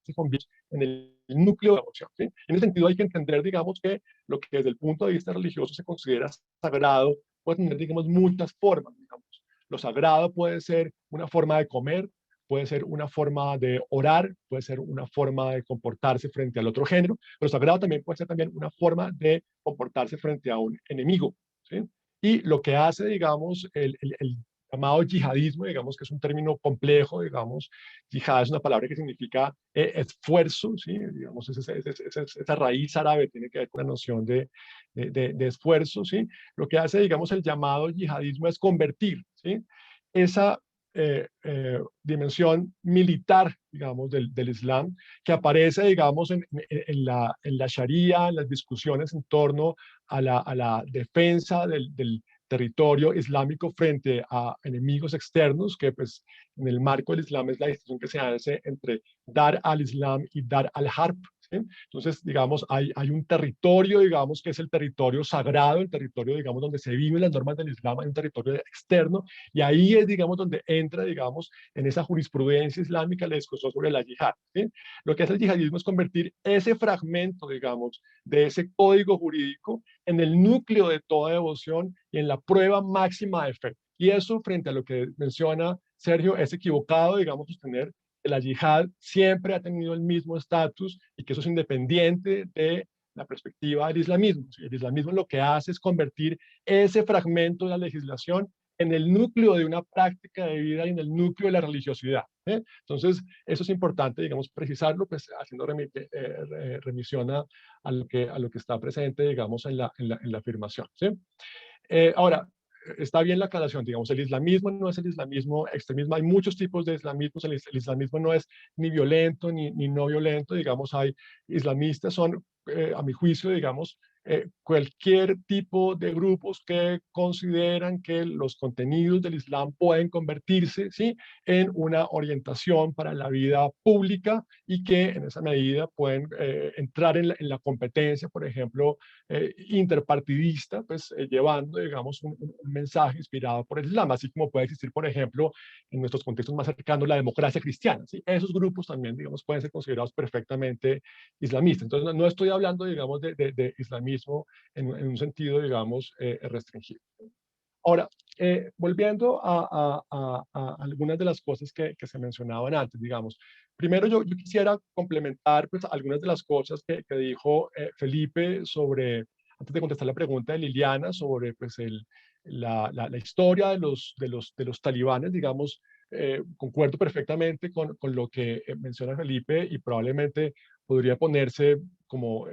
se convierte en el núcleo de la devoción, ¿sí? En ese sentido hay que entender, digamos, que lo que desde el punto de vista religioso se considera sagrado puede tener, digamos, muchas formas, digamos. Lo sagrado puede ser una forma de comer, puede ser una forma de orar, puede ser una forma de comportarse frente al otro género, pero sagrado también puede ser también una forma de comportarse frente a un enemigo, ¿sí? Y lo que hace, digamos, el llamado yihadismo, digamos, que es un término complejo, digamos, yihad es una palabra que significa esfuerzo, ¿sí? Digamos, esa raíz árabe tiene que ver con la noción de esfuerzo, ¿sí? Lo que hace, digamos, el llamado yihadismo es convertir, ¿sí?, esa dimensión militar, digamos, del Islam, que aparece, digamos, en la Sharia, en las discusiones en torno a la defensa del territorio islámico frente a enemigos externos, que pues en el marco del Islam es la distinción que se hace entre dar al Islam y dar al harb, ¿sí? Entonces, digamos, hay un territorio, digamos, que es el territorio sagrado, el territorio, digamos, donde se viven las normas del Islam, hay un territorio externo, y ahí es, digamos, donde entra, digamos, en esa jurisprudencia islámica la discusión sobre la yihad, ¿sí? Lo que hace el yihadismo es convertir ese fragmento, digamos, de ese código jurídico en el núcleo de toda devoción y en la prueba máxima de fe. Y eso, frente a lo que menciona Sergio, es equivocado, digamos, sostener que la yihad siempre ha tenido el mismo estatus y que eso es independiente de la perspectiva del islamismo. El islamismo lo que hace es convertir ese fragmento de la legislación en el núcleo de una práctica de vida y en el núcleo de la religiosidad. Entonces, eso es importante, digamos, precisarlo, pues haciendo remisión a lo que está presente, digamos, en la afirmación. ¿Sí? Ahora, está bien la aclaración, digamos, el islamismo no es el islamismo extremismo, hay muchos tipos de islamismos, el islamismo no es ni violento ni no violento, digamos, hay islamistas, son, a mi juicio, digamos, cualquier tipo de grupos que consideran que los contenidos del Islam pueden convertirse, ¿sí?, en una orientación para la vida pública y que en esa medida pueden entrar en la competencia, por ejemplo, interpartidista, pues llevando, digamos, un mensaje inspirado por el Islam, así como puede existir, por ejemplo, en nuestros contextos más cercanos, la democracia cristiana. ¿Sí? Esos grupos también, digamos, pueden ser considerados perfectamente islamistas. Entonces, no estoy hablando, digamos, de islamismo en un sentido, digamos, restringido. Ahora, volviendo a algunas de las cosas que se mencionaban antes, digamos. Primero, yo quisiera complementar pues, algunas de las cosas que dijo Felipe sobre, antes de contestar la pregunta de Liliana, sobre pues, la historia de los talibanes, digamos. Concuerdo perfectamente con lo que menciona Felipe y probablemente podría ponerse como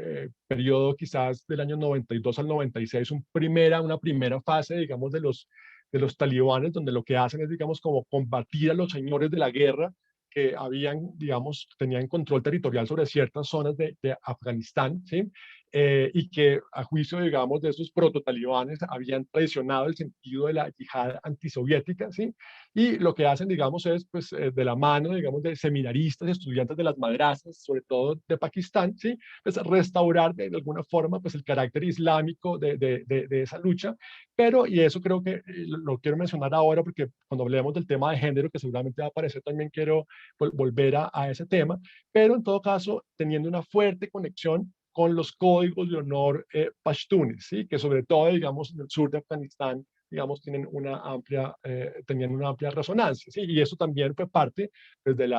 periodo quizás del año 92 al 96, una primera fase, digamos, de los talibanes, donde lo que hacen es, digamos, como combatir a los señores de la guerra que habían, digamos, tenían control territorial sobre ciertas zonas de Afganistán, ¿sí? Y que a juicio, digamos, de esos prototalibanes habían traicionado el sentido de la yihad antisoviética, ¿sí? Y lo que hacen, digamos, es, pues, de la mano, digamos, de seminaristas, estudiantes de las madrasas, sobre todo de Pakistán, ¿sí? Pues restaurar de alguna forma, pues, el carácter islámico de esa lucha. Pero, y eso creo que lo quiero mencionar ahora, porque cuando hablemos del tema de género, que seguramente va a aparecer, también quiero volver a ese tema, pero en todo caso, teniendo una fuerte conexión con los códigos de honor pashtunes, ¿sí? Que sobre todo, digamos, en el sur de Afganistán, digamos, tenían una amplia resonancia, ¿sí? Y eso también fue parte pues, del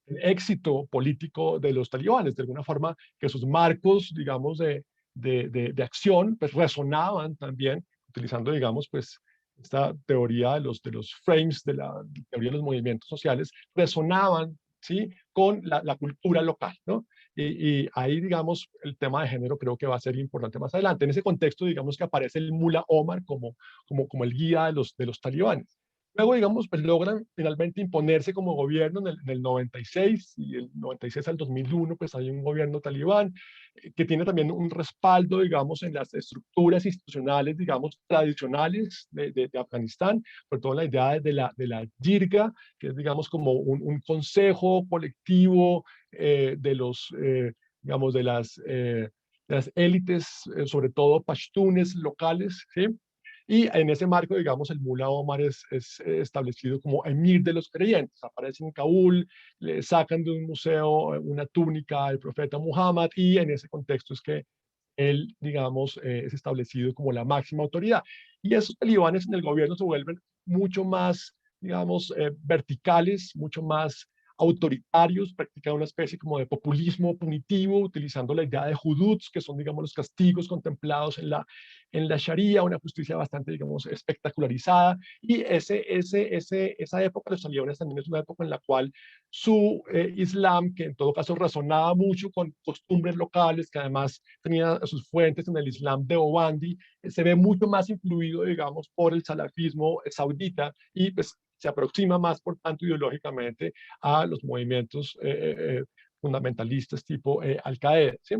éxito político de los talibanes, de alguna forma, que sus marcos, digamos, de acción, pues resonaban también, utilizando, digamos, pues, esta teoría de los frames, de la teoría de los movimientos sociales, resonaban, ¿sí?, con la cultura local, ¿no? Y ahí, digamos, el tema de género creo que va a ser importante más adelante. En ese contexto, digamos que aparece el Mullah Omar como el guía de los talibanes. Luego, digamos, pues logran finalmente imponerse como gobierno en el 96 y el 96 al 2001, pues hay un gobierno talibán que tiene también un respaldo, digamos, en las estructuras institucionales, digamos, tradicionales de Afganistán, por toda la idea de la Jirga, que es, digamos, como un consejo colectivo digamos, de las élites, sobre todo pashtunes locales, ¿sí? Y en ese marco, digamos, el Mullah Omar es establecido como emir de los creyentes. Aparece en Kabul, le sacan de un museo una túnica al profeta Muhammad y en ese contexto es que él, digamos, es establecido como la máxima autoridad. Y esos talibanes en el gobierno se vuelven mucho más, digamos, verticales, mucho más autoritarios, practican una especie como de populismo punitivo, utilizando la idea de hududs, que son, digamos, los castigos contemplados en la Sharia, una justicia bastante, digamos, espectacularizada. Y esa época de los talibanes también es una época en la cual su Islam, que en todo caso resonaba mucho con costumbres locales, que además tenía sus fuentes en el Islam de Obandi, se ve mucho más influido, digamos, por el salafismo saudita y pues se aproxima más, por tanto, ideológicamente a los movimientos fundamentalistas tipo Al-Qaeda, ¿sí?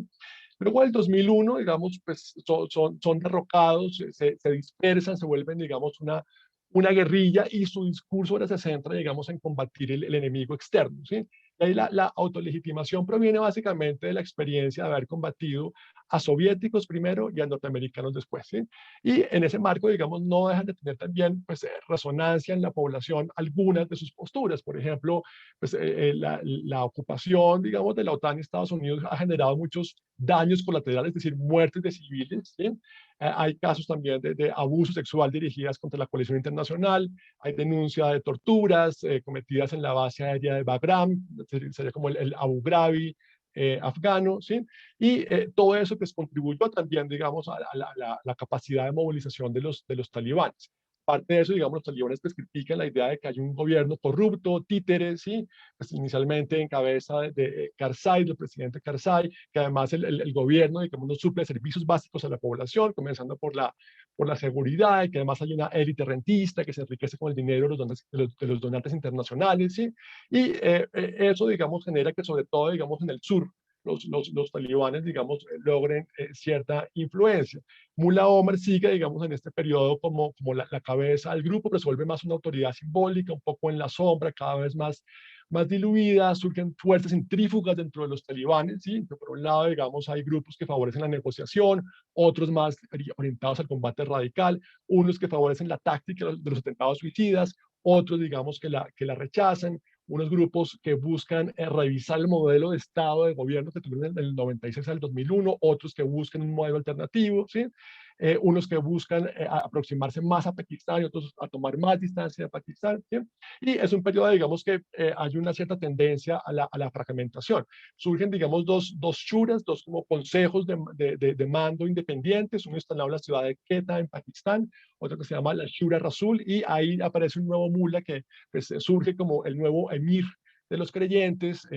Luego del 2001, digamos, pues son derrocados, se dispersan, se vuelven, digamos, una guerrilla y su discurso ahora se centra, digamos, en combatir el enemigo externo, ¿sí? Y ahí la autolegitimación proviene básicamente de la experiencia de haber combatido a soviéticos primero y a norteamericanos después, ¿sí? Y en ese marco, digamos, no dejan de tener también, pues, resonancia en la población algunas de sus posturas. Por ejemplo, pues, la ocupación, digamos, de la OTAN y Estados Unidos ha generado muchos daños colaterales, es decir, muertes de civiles, ¿sí? Hay casos también de abuso sexual dirigidas contra la coalición internacional, hay denuncia de torturas cometidas en la base aérea de Bagram, sería como el Abu Ghraib afgano, ¿sí? Y todo eso pues contribuyó también, digamos, a la capacidad de movilización de los talibanes. Aparte de eso, digamos, los talibanes pues critican la idea de que hay un gobierno corrupto, títere, ¿sí? Pues inicialmente en cabeza de Karzai, del presidente Karzai, que además el gobierno, digamos, no suple servicios básicos a la población, comenzando por la seguridad, y que además hay una élite rentista que se enriquece con el dinero de los donantes internacionales, ¿sí? Y eso, digamos, genera que sobre todo, digamos, en el sur, los talibanes, digamos, logren cierta influencia. Mullah Omar sigue, digamos, en este periodo como la cabeza del grupo, pero se vuelve más una autoridad simbólica, un poco en la sombra, cada vez más diluida, surgen fuerzas centrífugas dentro de los talibanes, ¿sí? Que por un lado, digamos, hay grupos que favorecen la negociación, otros más orientados al combate radical, unos que favorecen la táctica de los atentados suicidas, otros, digamos, que la rechazan, unos grupos que buscan revisar el modelo de Estado de gobierno que tuvieron del 96 al 2001, otros que buscan un modelo alternativo, ¿sí? Unos que buscan aproximarse más a Pakistán y otros a tomar más distancia de Pakistán, ¿sí? Y es un periodo, digamos, que hay una cierta tendencia a la fragmentación. Surgen, digamos, dos shuras, dos como consejos de mando independientes. Uno está en la ciudad de Quetta, en Pakistán, otro que se llama la Shura Rasul, y ahí aparece un nuevo mula que pues, surge como el nuevo emir de los creyentes,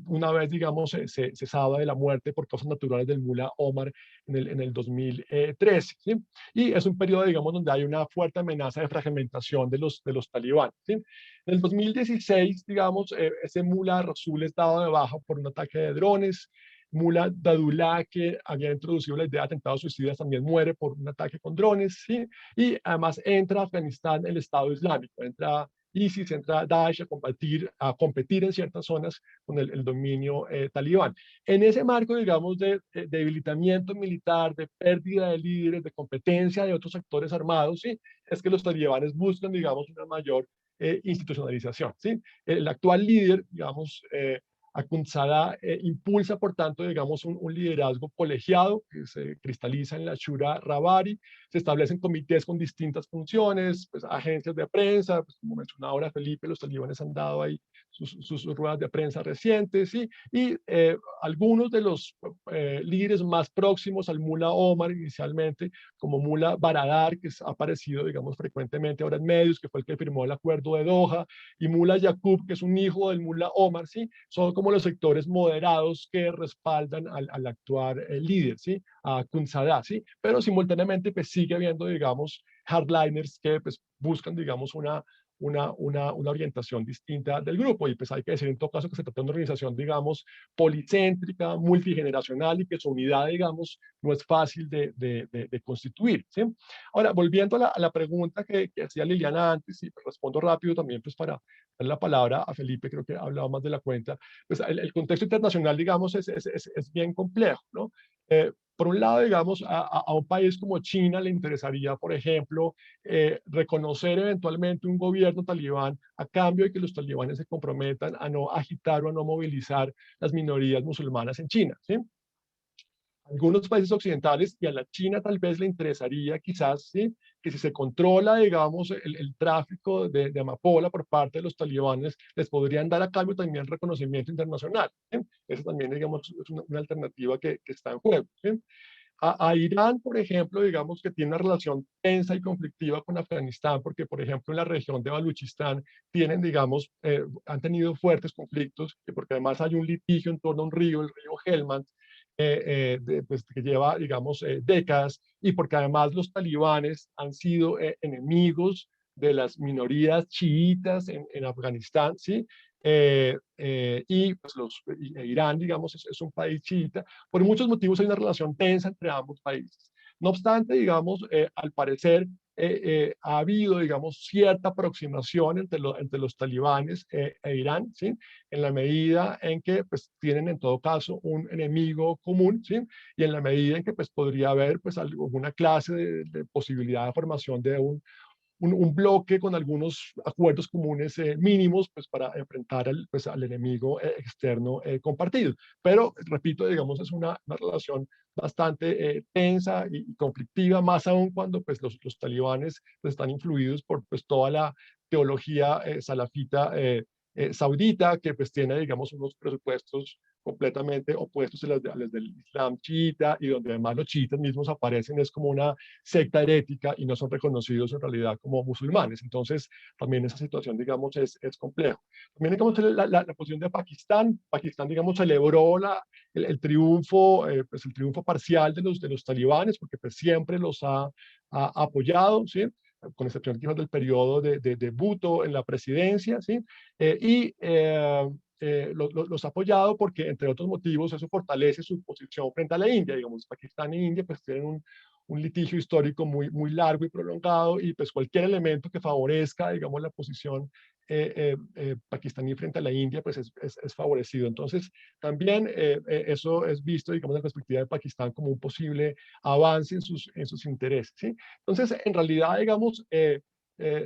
una vez, digamos, se sabe de la muerte por causas naturales del Mullah Omar en el 2013, ¿sí? Y es un periodo, digamos, donde hay una fuerte amenaza de fragmentación de los talibanes, ¿sí? En el 2016, digamos, ese Mullah Rasul es dado de baja por un ataque de drones. Mullah Dadullah, que había introducido la idea de atentados suicidas, también muere por un ataque con drones, ¿sí? Y además entra a Afganistán el Estado Islámico, entra ISIS, entra Daesh a competir en ciertas zonas con el dominio talibán. En ese marco, digamos, de debilitamiento militar, de pérdida de líderes, de competencia de otros actores armados, ¿sí? Es que los talibanes buscan, digamos, una mayor institucionalización, ¿sí? El actual líder, digamos, Akhundzada impulsa, por tanto, digamos, un liderazgo colegiado que se cristaliza en la Shura Rabari. Se establecen comités con distintas funciones, pues, agencias de prensa, pues, como mencionaba ahora Felipe, los talibanes han dado ahí sus ruedas de prensa recientes, ¿sí? Y algunos de los líderes más próximos al Mullah Omar inicialmente, como Mullah Baradar, que ha aparecido, digamos, frecuentemente ahora en medios, que fue el que firmó el acuerdo de Doha, y Mullah Yaqub, que es un hijo del Mullah Omar, ¿sí? Son como los sectores moderados que respaldan al actual líder, ¿sí? A Akhundzada, ¿sí? Pero simultáneamente pues sigue habiendo, digamos, hardliners que pues buscan, digamos, una orientación distinta del grupo. Y pues hay que decir en todo caso que se trata de una organización, digamos, policéntrica, multigeneracional y que su unidad, digamos, no es fácil de constituir, ¿sí? Ahora, volviendo a la pregunta que hacía Liliana antes, y respondo rápido también pues para dar la palabra a Felipe, creo que ha hablado más de la cuenta, pues el contexto internacional, digamos, es bien complejo, ¿no? Por un lado, digamos, a un país como China le interesaría, por ejemplo, reconocer eventualmente un gobierno talibán a cambio de que los talibanes se comprometan a no agitar o a no movilizar las minorías musulmanas en China, ¿sí? Algunos países occidentales y a la China tal vez le interesaría quizás, ¿sí? Que si se controla, digamos, el tráfico de amapola por parte de los talibanes, les podrían dar a cambio también reconocimiento internacional, ¿sí? Eso también, digamos, es una alternativa que está en juego, ¿sí? A Irán, por ejemplo, digamos que tiene una relación tensa y conflictiva con Afganistán, porque, por ejemplo, en la región de Baluchistán tienen, digamos, han tenido fuertes conflictos, porque además hay un litigio en torno a un río, el río Helmand, pues, que lleva, digamos, décadas, y porque además los talibanes han sido enemigos de las minorías chiitas en Afganistán, ¿sí? Y pues Irán, digamos, es un país chiita. Por muchos motivos hay una relación tensa entre ambos países. No obstante, digamos, al parecer ha habido, digamos, cierta aproximación entre los talibanes e Irán, ¿sí? En la medida en que pues, tienen en todo caso un enemigo común, ¿sí? Y en la medida en que pues, podría haber pues, alguna clase de posibilidad de formación de un bloque con algunos acuerdos comunes mínimos pues, para enfrentar al enemigo externo compartido. Pero, repito, digamos, es una relación bastante tensa y conflictiva, más aún cuando pues, los talibanes pues, están influidos por pues, toda la teología salafita Saudita, que pues tiene, digamos, unos presupuestos completamente opuestos a los del Islam chiita, y donde además los chiitas mismos aparecen es como una secta herética y no son reconocidos en realidad como musulmanes. Entonces, también esa situación, digamos, es complejo. También, digamos, la posición de Pakistán. Pakistán, digamos, celebró el triunfo, pues el triunfo parcial de los talibanes, porque pues siempre los ha apoyado, ¿sí? Con excepción quizás del periodo de Bhutto en la presidencia, ¿sí? Los ha apoyado porque, entre otros motivos, eso fortalece su posición frente a la India. Digamos, Pakistán e India pues tienen un litigio histórico muy largo y prolongado, y pues cualquier elemento que favorezca, digamos, la posición pakistaní frente a la India, pues es favorecido. Entonces, también eso es visto, digamos, en la perspectiva de Pakistán como un posible avance en sus intereses, ¿sí? Entonces, en realidad, digamos,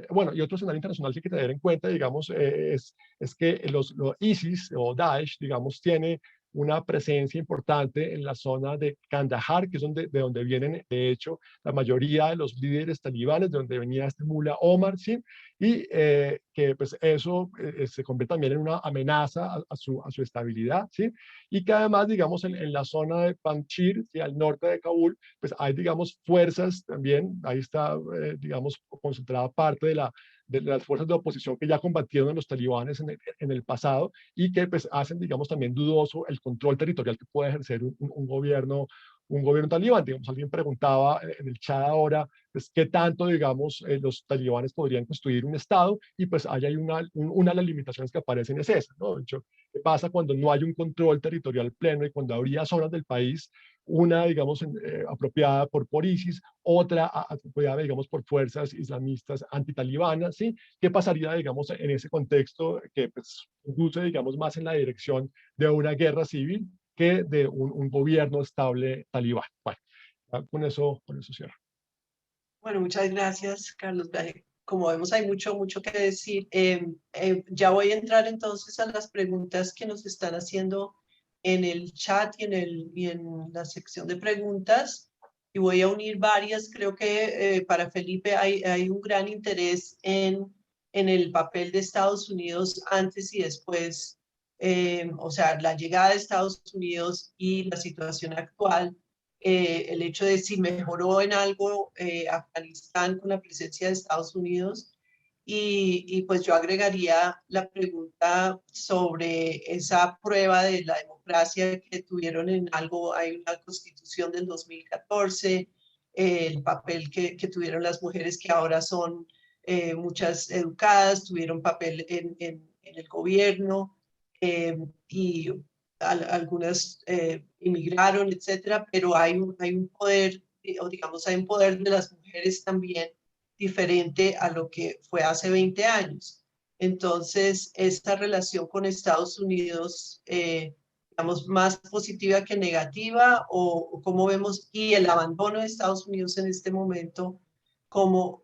bueno, y otro escenario internacional que hay que tener en cuenta, digamos, es que los ISIS o Daesh, digamos, tiene una presencia importante en la zona de Kandahar, que es de donde vienen, de hecho, la mayoría de los líderes talibanes, de donde venía este Mullah Omar, ¿sí? Y que pues eso se convierte también en una amenaza a su estabilidad, ¿sí? Y que además, digamos, en la zona de Panjshir, ¿sí? Al norte de Kabul, pues hay, digamos, fuerzas también, ahí está, digamos, concentrada parte de las fuerzas de oposición que ya combatieron a los talibanes en el pasado, y que pues hacen, digamos, también dudoso el control territorial que puede ejercer un gobierno talibán. Digamos, alguien preguntaba en el chat ahora, pues, qué tanto, digamos, los talibanes podrían construir un Estado, y pues hay una de las limitaciones que aparecen es esa, ¿no? De hecho, ¿qué pasa cuando no hay un control territorial pleno y cuando habría zonas del país, una, digamos, apropiada por ISIS, otra apropiada, digamos, por fuerzas islamistas antitalibanas, ¿sí? ¿Qué pasaría, digamos, en ese contexto que pues, conduce, digamos, más en la dirección de una guerra civil que de un gobierno estable talibán? Bueno, con eso cierro. Bueno, muchas gracias, Carlos. Como vemos, hay mucho que decir. Ya voy a entrar entonces a las preguntas que nos están haciendo en el chat y en la sección de preguntas. Y voy a unir varias. Creo que para Felipe hay un gran interés en el papel de Estados Unidos antes y después, o sea, la llegada de Estados Unidos y la situación actual. El hecho de si mejoró en algo Afganistán con la presencia de Estados Unidos. Y pues yo agregaría la pregunta sobre esa prueba de la democracia que tuvieron en algo. Hay una constitución del 2014, el papel que tuvieron las mujeres que ahora son muchas educadas, tuvieron papel en el gobierno, y algunas inmigraron, etcétera, pero hay un poder, o digamos, hay un poder de las mujeres también diferente a lo que fue hace 20 años. Entonces, esta relación con Estados Unidos, digamos, más positiva que negativa, o cómo vemos, y el abandono de Estados Unidos en este momento,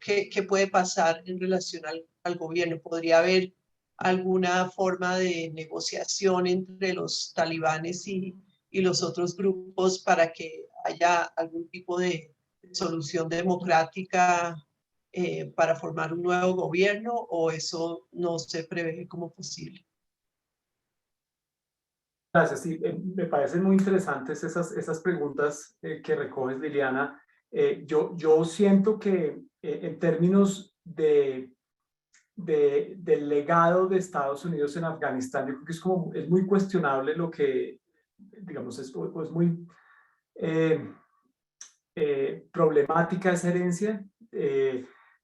qué puede pasar en relación al gobierno. ¿Podría haber alguna forma de negociación entre los talibanes y los otros grupos para que haya algún tipo de solución democrática para formar un nuevo gobierno, o eso no se prevé como posible? Gracias, sí, me parecen muy interesantes esas preguntas que recoges, Liliana. Yo siento que en términos del legado de Estados Unidos en Afganistán, yo creo que es muy cuestionable lo que, digamos, es muy problemática esa herencia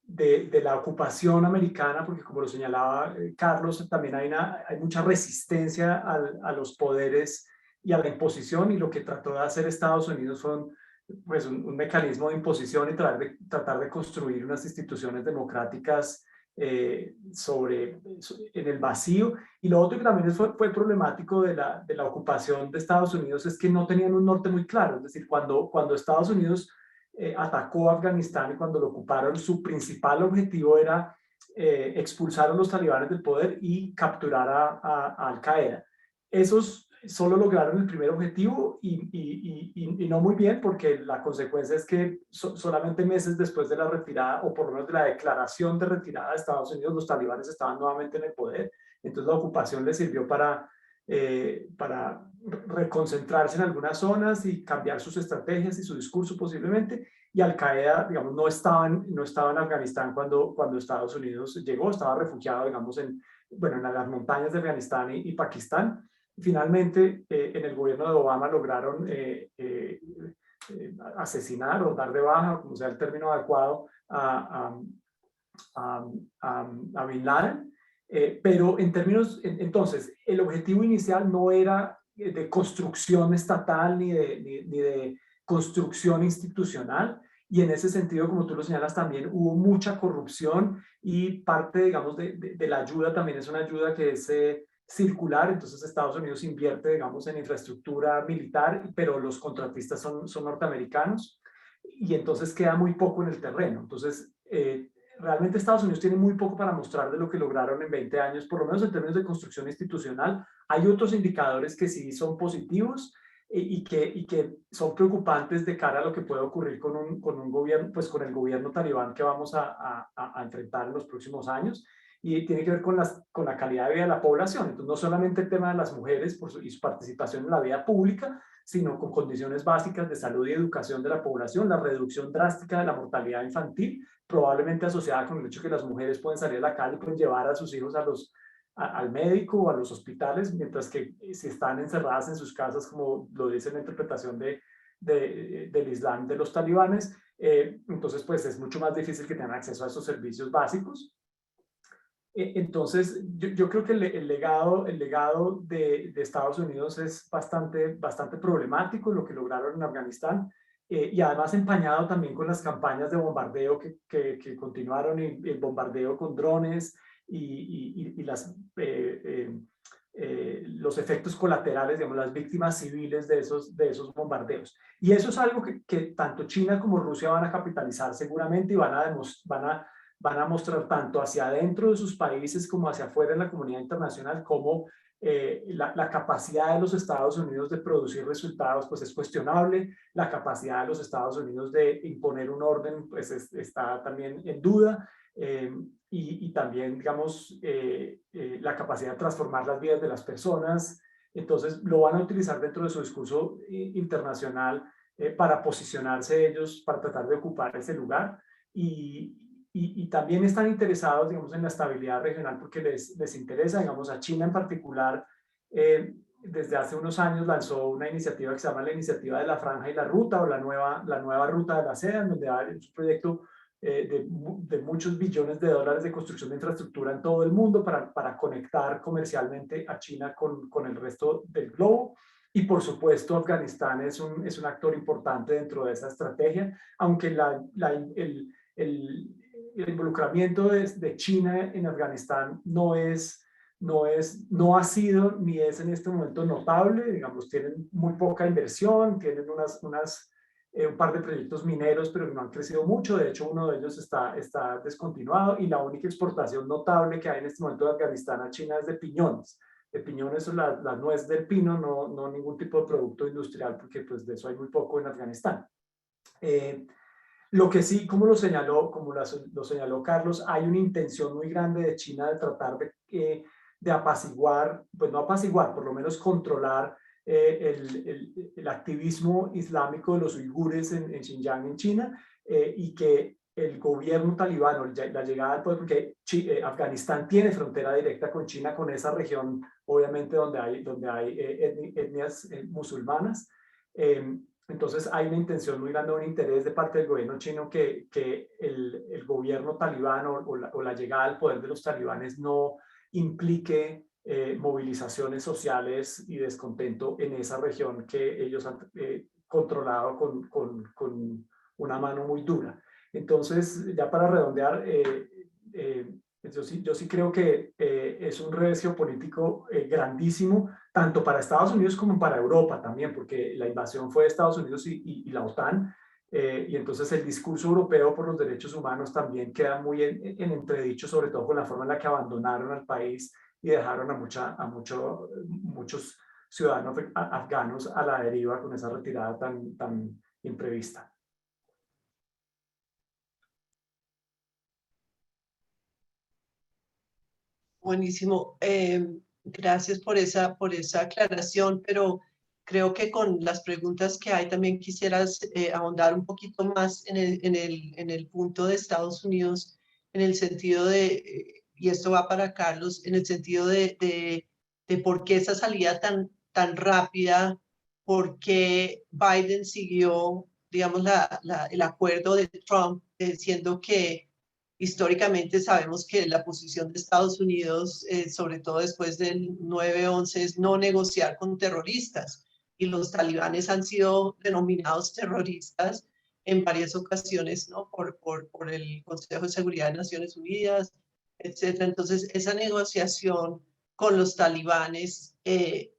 de la ocupación americana, porque como lo señalaba Carlos, también hay mucha resistencia a los poderes y a la imposición, y lo que trató de hacer Estados Unidos fue pues, un mecanismo de imposición y tratar de construir unas instituciones democráticas en el vacío. Y lo otro que también fue problemático de la ocupación de Estados Unidos es que no tenían un norte muy claro. Es decir, cuando Estados Unidos atacó Afganistán y cuando lo ocuparon, su principal objetivo era expulsar a los talibanes del poder y capturar a Al Qaeda. Esos solo lograron el primer objetivo y no muy bien, porque la consecuencia es que solamente meses después de la retirada, o por lo menos de la declaración de retirada de Estados Unidos, los talibanes estaban nuevamente en el poder. Entonces la ocupación les sirvió para reconcentrarse en algunas zonas y cambiar sus estrategias y su discurso posiblemente. Y Al-Qaeda, digamos, no estaba en Afganistán cuando Estados Unidos llegó, estaba refugiado, digamos, en las montañas de Afganistán y Pakistán. Finalmente, en el gobierno de Obama lograron asesinar o dar de baja, como sea el término adecuado, a Bin Laden. Pero entonces, el objetivo inicial no era de construcción estatal ni de construcción institucional, y en ese sentido, como tú lo señalas, también hubo mucha corrupción, y parte, digamos, de la ayuda también es una ayuda que es circular. Entonces Estados Unidos invierte, digamos, en infraestructura militar, pero los contratistas son norteamericanos, y entonces queda muy poco en el terreno. Entonces, realmente Estados Unidos tiene muy poco para mostrar de lo que lograron en 20 años, por lo menos en términos de construcción institucional. Hay otros indicadores que sí son positivos y que son preocupantes de cara a lo que puede ocurrir con un gobierno, pues con el gobierno talibán que vamos a enfrentar en los próximos años, y tiene que ver con la calidad de vida de la población. Entonces, no solamente el tema de las mujeres y su participación en la vida pública, sino con condiciones básicas de salud y educación de la población, la reducción drástica de la mortalidad infantil, probablemente asociada con el hecho que las mujeres pueden salir a la calle y pueden llevar a sus hijos al médico o a los hospitales, mientras que si están encerradas en sus casas, como lo dice la interpretación del Islam de los talibanes, entonces pues es mucho más difícil que tengan acceso a esos servicios básicos. Entonces, yo creo que el legado de Estados Unidos es bastante problemático, lo que lograron en Afganistán, y además empañado también con las campañas de bombardeo que continuaron, y el bombardeo con drones y los efectos colaterales, digamos, las víctimas civiles de esos bombardeos. Y eso es algo que tanto China como Rusia van a capitalizar seguramente, y van a mostrar tanto hacia adentro de sus países como hacia afuera en la comunidad internacional como la capacidad de los Estados Unidos de producir resultados pues es cuestionable. La capacidad de los Estados Unidos de imponer un orden pues está también en duda, y también, digamos, la capacidad de transformar las vidas de las personas. Entonces lo van a utilizar dentro de su discurso internacional para posicionarse ellos, para tratar de ocupar ese lugar. Y también están interesados, digamos, en la estabilidad regional, porque les interesa, digamos, a China en particular. Desde hace unos años lanzó una iniciativa que se llama la Iniciativa de la Franja y la Ruta, o la nueva Ruta de la Seda, en donde hay un proyecto de muchos billones de dólares de construcción de infraestructura en todo el mundo para conectar comercialmente a China con el resto del globo. Y por supuesto, Afganistán es un actor importante dentro de esa estrategia, aunque el involucramiento de China en Afganistán no ha sido ni es en este momento notable. Digamos, tienen muy poca inversión, tienen un par de proyectos mineros, pero no han crecido mucho. De hecho, uno de ellos está descontinuado, y la única exportación notable que hay en este momento de Afganistán a China es de piñones. De piñones, o la nuez del pino, no ningún tipo de producto industrial, porque pues de eso hay muy poco en Afganistán. Lo que sí, como lo señaló Carlos, hay una intención muy grande de China de tratar de apaciguar, pues no apaciguar, por lo menos controlar el activismo islámico de los uigures en Xinjiang, en China, y que el gobierno talibán, o la llegada al poder, porque Afganistán tiene frontera directa con China, con esa región, obviamente, donde hay etnias musulmanas. Entonces hay una intención muy grande, un interés de parte del gobierno chino que el gobierno talibán o la llegada al poder de los talibanes no implique movilizaciones sociales y descontento en esa región que ellos han controlado con una mano muy dura. Entonces, ya para redondear, yo sí creo que es un revés geopolítico grandísimo, tanto para Estados Unidos como para Europa también, porque la invasión fue de Estados Unidos y la OTAN, y entonces el discurso europeo por los derechos humanos también queda muy en entredicho, sobre todo con la forma en la que abandonaron al país y dejaron a muchos ciudadanos afganos a la deriva con esa retirada tan imprevista. Buenísimo. Gracias por esa aclaración, pero creo que con las preguntas que hay también quisieras ahondar un poquito más en el punto de Estados Unidos, en el sentido de, y esto va para Carlos, en el sentido de por qué esa salida tan rápida, por qué Biden siguió, digamos, el acuerdo de Trump, diciendo que históricamente sabemos que la posición de Estados Unidos, sobre todo después del 9/11, es no negociar con terroristas. Y los talibanes han sido denominados terroristas en varias ocasiones, ¿no? Por el Consejo de Seguridad de Naciones Unidas, etcétera. Entonces, esa negociación con los talibanes,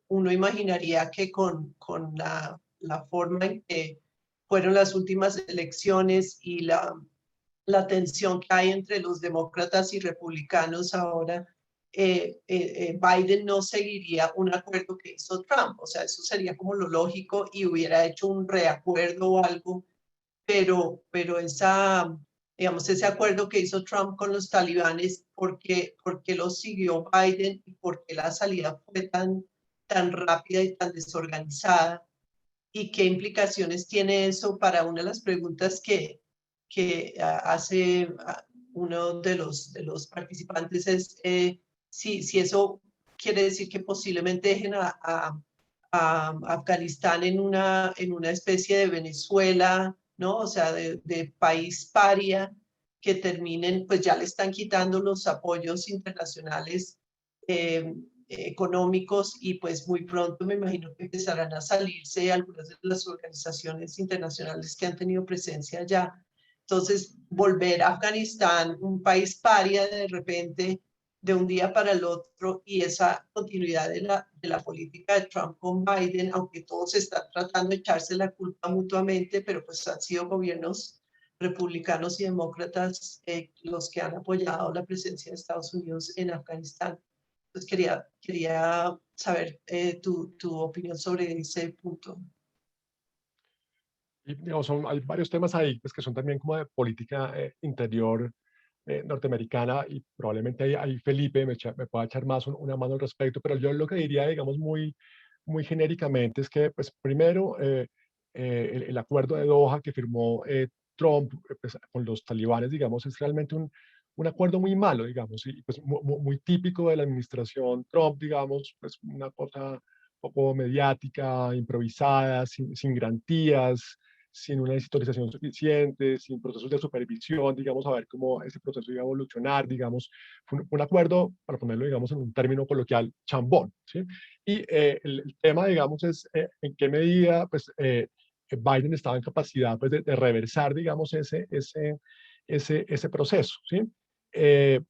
uno imaginaría que con la forma en que fueron las últimas elecciones y la tensión que hay entre los demócratas y republicanos ahora, Biden no seguiría un acuerdo que hizo Trump. O sea, eso sería como lo lógico y hubiera hecho un reacuerdo o algo, pero digamos, ese acuerdo que hizo Trump con los talibanes, ¿por qué lo siguió Biden y por qué la salida fue tan rápida y tan desorganizada? ¿Y qué implicaciones tiene eso para una de las preguntas que hace uno de los participantes? Es si eso quiere decir que posiblemente dejen a Afganistán en una especie de Venezuela, ¿no? O sea, de país paria, que terminen, pues ya le están quitando los apoyos internacionales económicos, y pues muy pronto me imagino que empezarán a salirse algunas de las organizaciones internacionales que han tenido presencia allá. Entonces, volver a Afganistán, un país paria de repente, de un día para el otro, y esa continuidad de la política de Trump con Biden, aunque todos están tratando de echarse la culpa mutuamente, pero pues han sido gobiernos republicanos y demócratas los que han apoyado la presencia de Estados Unidos en Afganistán. Entonces quería saber tu opinión sobre ese punto. Y, digamos, hay varios temas ahí pues, que son también como de política interior norteamericana, y probablemente ahí Felipe me pueda echar más una mano al respecto, pero yo lo que diría, digamos, muy genéricamente es que, pues, primero, el acuerdo de Doha que firmó Trump pues, con los talibanes, digamos, es realmente un acuerdo muy malo, digamos, y pues muy típico de la administración Trump, digamos, pues una cosa un poco mediática, improvisada, sin garantías, sin una historización suficiente, sin procesos de supervisión, digamos, a ver cómo ese proceso iba a evolucionar, digamos, fue un acuerdo, para ponerlo, digamos, en un término coloquial, chambón, ¿sí? Y el tema, digamos, es en qué medida, pues, Biden estaba en capacidad, pues, de reversar, digamos, ese proceso, ¿sí?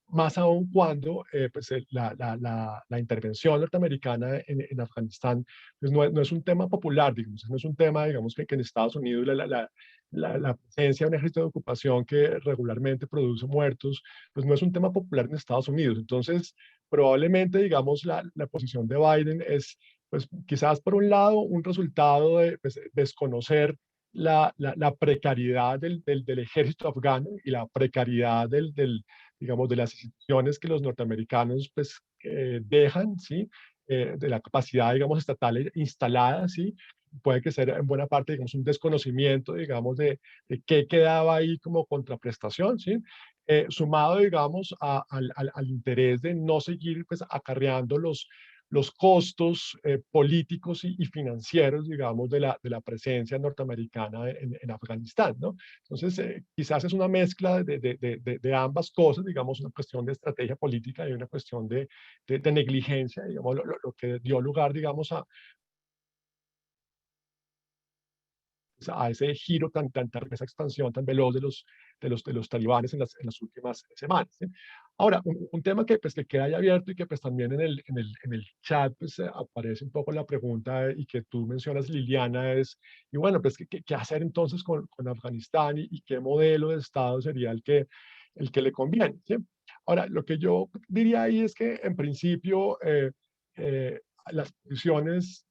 Más aún cuando pues, la intervención norteamericana en Afganistán pues no es un tema popular, digamos, no es un tema, digamos, que en Estados Unidos la presencia de un ejército de ocupación que regularmente produce muertos, pues no es un tema popular en Estados Unidos. Entonces, probablemente, digamos, la posición de Biden es, pues quizás por un lado, un resultado de pues, desconocer la precariedad del ejército afgano y la precariedad digamos, de las instituciones que los norteamericanos pues, dejan, ¿sí? De la capacidad, digamos, estatal instalada, ¿sí? Puede que sea en buena parte, digamos, un desconocimiento, digamos, de qué quedaba ahí como contraprestación, ¿sí? Sumado, digamos, al interés de no seguir, pues, acarreando los costos políticos y financieros, digamos, de la presencia norteamericana en Afganistán, ¿no? Entonces, quizás es una mezcla de ambas cosas, digamos, una cuestión de estrategia política y una cuestión de negligencia, digamos, lo que dio lugar, digamos, a ese giro esa expansión tan veloz de los talibanes en las últimas semanas, ¿sí? Ahora, un tema que, pues, que queda ahí abierto y que pues, también en el chat pues, aparece un poco la pregunta y que tú mencionas, Liliana, es, y bueno, pues, ¿qué hacer entonces con Afganistán y qué modelo de Estado sería el que le conviene, ¿sí? Ahora, lo que yo diría ahí es que en principio las posiciones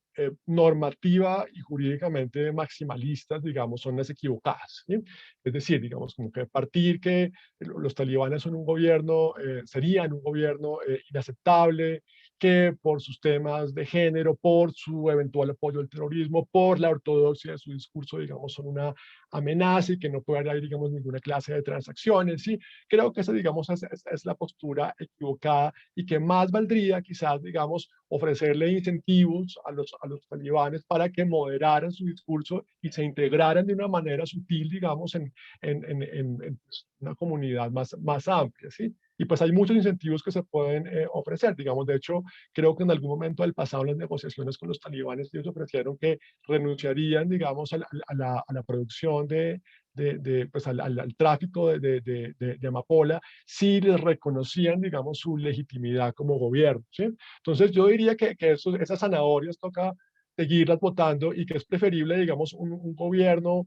normativa y jurídicamente maximalistas, digamos, son las equivocadas, ¿sí? Es decir, digamos, como que partir que los talibanes son un gobierno, serían un gobierno inaceptable, que por sus temas de género, por su eventual apoyo al terrorismo, por la ortodoxia de su discurso, digamos, son una amenaza y que no puede haber, digamos, ninguna clase de transacciones, ¿sí? Creo que esa, digamos, es la postura equivocada y que más valdría quizás, digamos, ofrecerle incentivos a los talibanes para que moderaran su discurso y se integraran de una manera sutil, digamos, en pues, una comunidad más amplia, ¿sí? Y pues hay muchos incentivos que se pueden ofrecer, digamos, de hecho, creo que en algún momento del pasado en las negociaciones con los talibanes ellos ofrecieron que renunciarían, digamos, a la producción pues al tráfico de amapola si les reconocían, digamos, su legitimidad como gobierno, ¿sí? Entonces yo diría que esas zanahorias toca seguirlas votando y que es preferible, digamos, un gobierno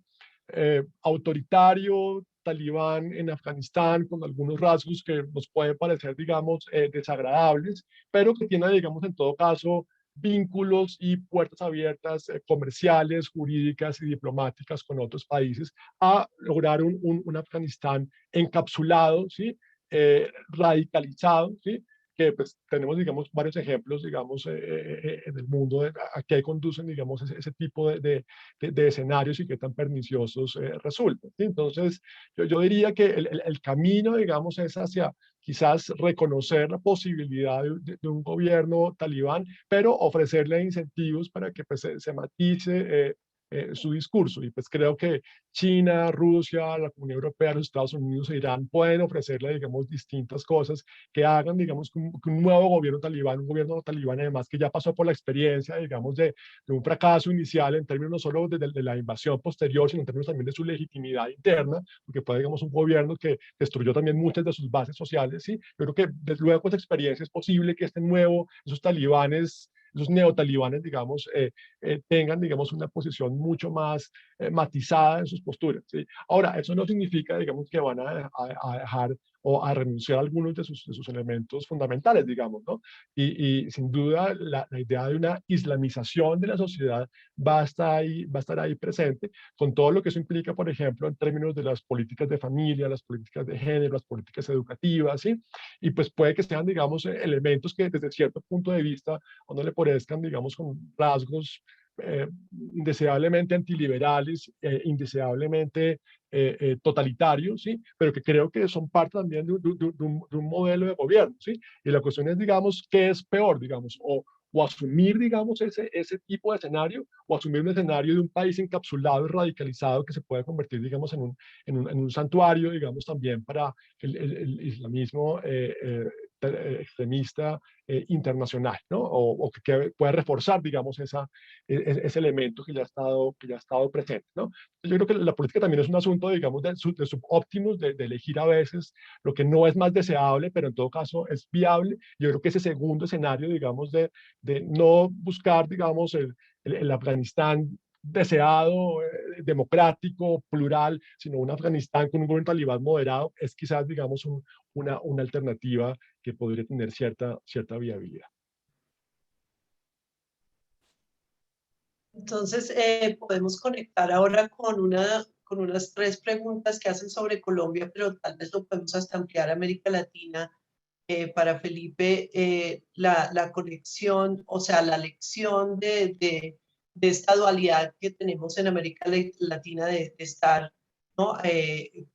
autoritario, talibán en Afganistán, con algunos rasgos que nos pueden parecer, digamos, desagradables, pero que tiene, digamos, en todo caso, vínculos y puertas abiertas comerciales, jurídicas y diplomáticas con otros países, a lograr un Afganistán encapsulado, ¿sí? Radicalizado, ¿sí? Que pues tenemos, digamos, varios ejemplos, digamos, en el mundo a qué conducen, digamos, ese tipo de escenarios y qué tan perniciosos resultan, ¿sí? Entonces, yo diría que el camino, digamos, es hacia quizás reconocer la posibilidad de un gobierno talibán, pero ofrecerle incentivos para que pues, se matice su discurso. Y pues creo que China, Rusia, la Unión Europea, los Estados Unidos e Irán pueden ofrecerle, digamos, distintas cosas que hagan, digamos, que un nuevo gobierno talibán además que ya pasó por la experiencia, digamos, de un fracaso inicial en términos no solo de la invasión posterior, sino en términos también de su legitimidad interna, porque fue, digamos, un gobierno que destruyó también muchas de sus bases sociales, ¿sí? Yo creo que luego de esa experiencia es posible que esos talibanes, esos neotalibanes, digamos, tengan, digamos, una posición mucho más matizada en sus posturas, ¿sí? Ahora, eso no significa, digamos, que van a dejar o a renunciar a algunos de sus elementos fundamentales, digamos, ¿no? Y sin duda la idea de una islamización de la sociedad va a estar ahí presente, con todo lo que eso implica, por ejemplo, en términos de las políticas de familia, las políticas de género, las políticas educativas, ¿sí? Y pues puede que sean, digamos, elementos que desde cierto punto de vista a uno le parezcan, digamos, con rasgos indeseablemente antiliberales, indeseablemente totalitarios, ¿sí? Pero que creo que son parte también de un modelo de gobierno, ¿sí? Y la cuestión es, digamos, ¿qué es peor, digamos? O asumir, digamos, ese tipo de escenario, o asumir un escenario de un país encapsulado y radicalizado que se puede convertir, digamos, en un santuario, digamos, también para el islamismo extremista internacional, ¿no? O que pueda reforzar, digamos, ese elemento que ya ha estado presente, ¿no? Yo creo que la política también es un asunto, digamos, de subóptimos, de elegir a veces lo que no es más deseable, pero en todo caso es viable. Yo creo que ese segundo escenario, digamos, de no buscar, digamos, el Afganistán deseado, democrático, plural, sino un Afganistán con un gobierno talibán moderado, es quizás, digamos, una alternativa que podría tener cierta viabilidad. Entonces, podemos conectar ahora con unas tres preguntas que hacen sobre Colombia, pero tal vez lo podemos hasta ampliar a América Latina. Para Felipe, la conexión, o sea, la lección de esta dualidad que tenemos en América Latina de estar, ¿no?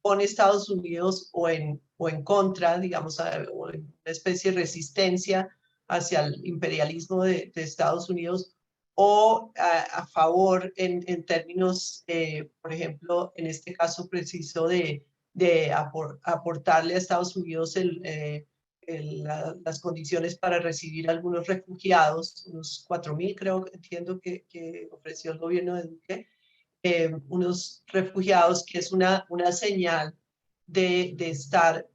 Con Estados Unidos o en contra, digamos, o en una especie de resistencia hacia el imperialismo de Estados Unidos, o a favor en términos, por ejemplo, en este caso preciso de aportarle a Estados Unidos las condiciones para recibir algunos refugiados, unos 4.000 creo, entiendo que ofreció el gobierno de Duque, unos refugiados que es una señal de estar,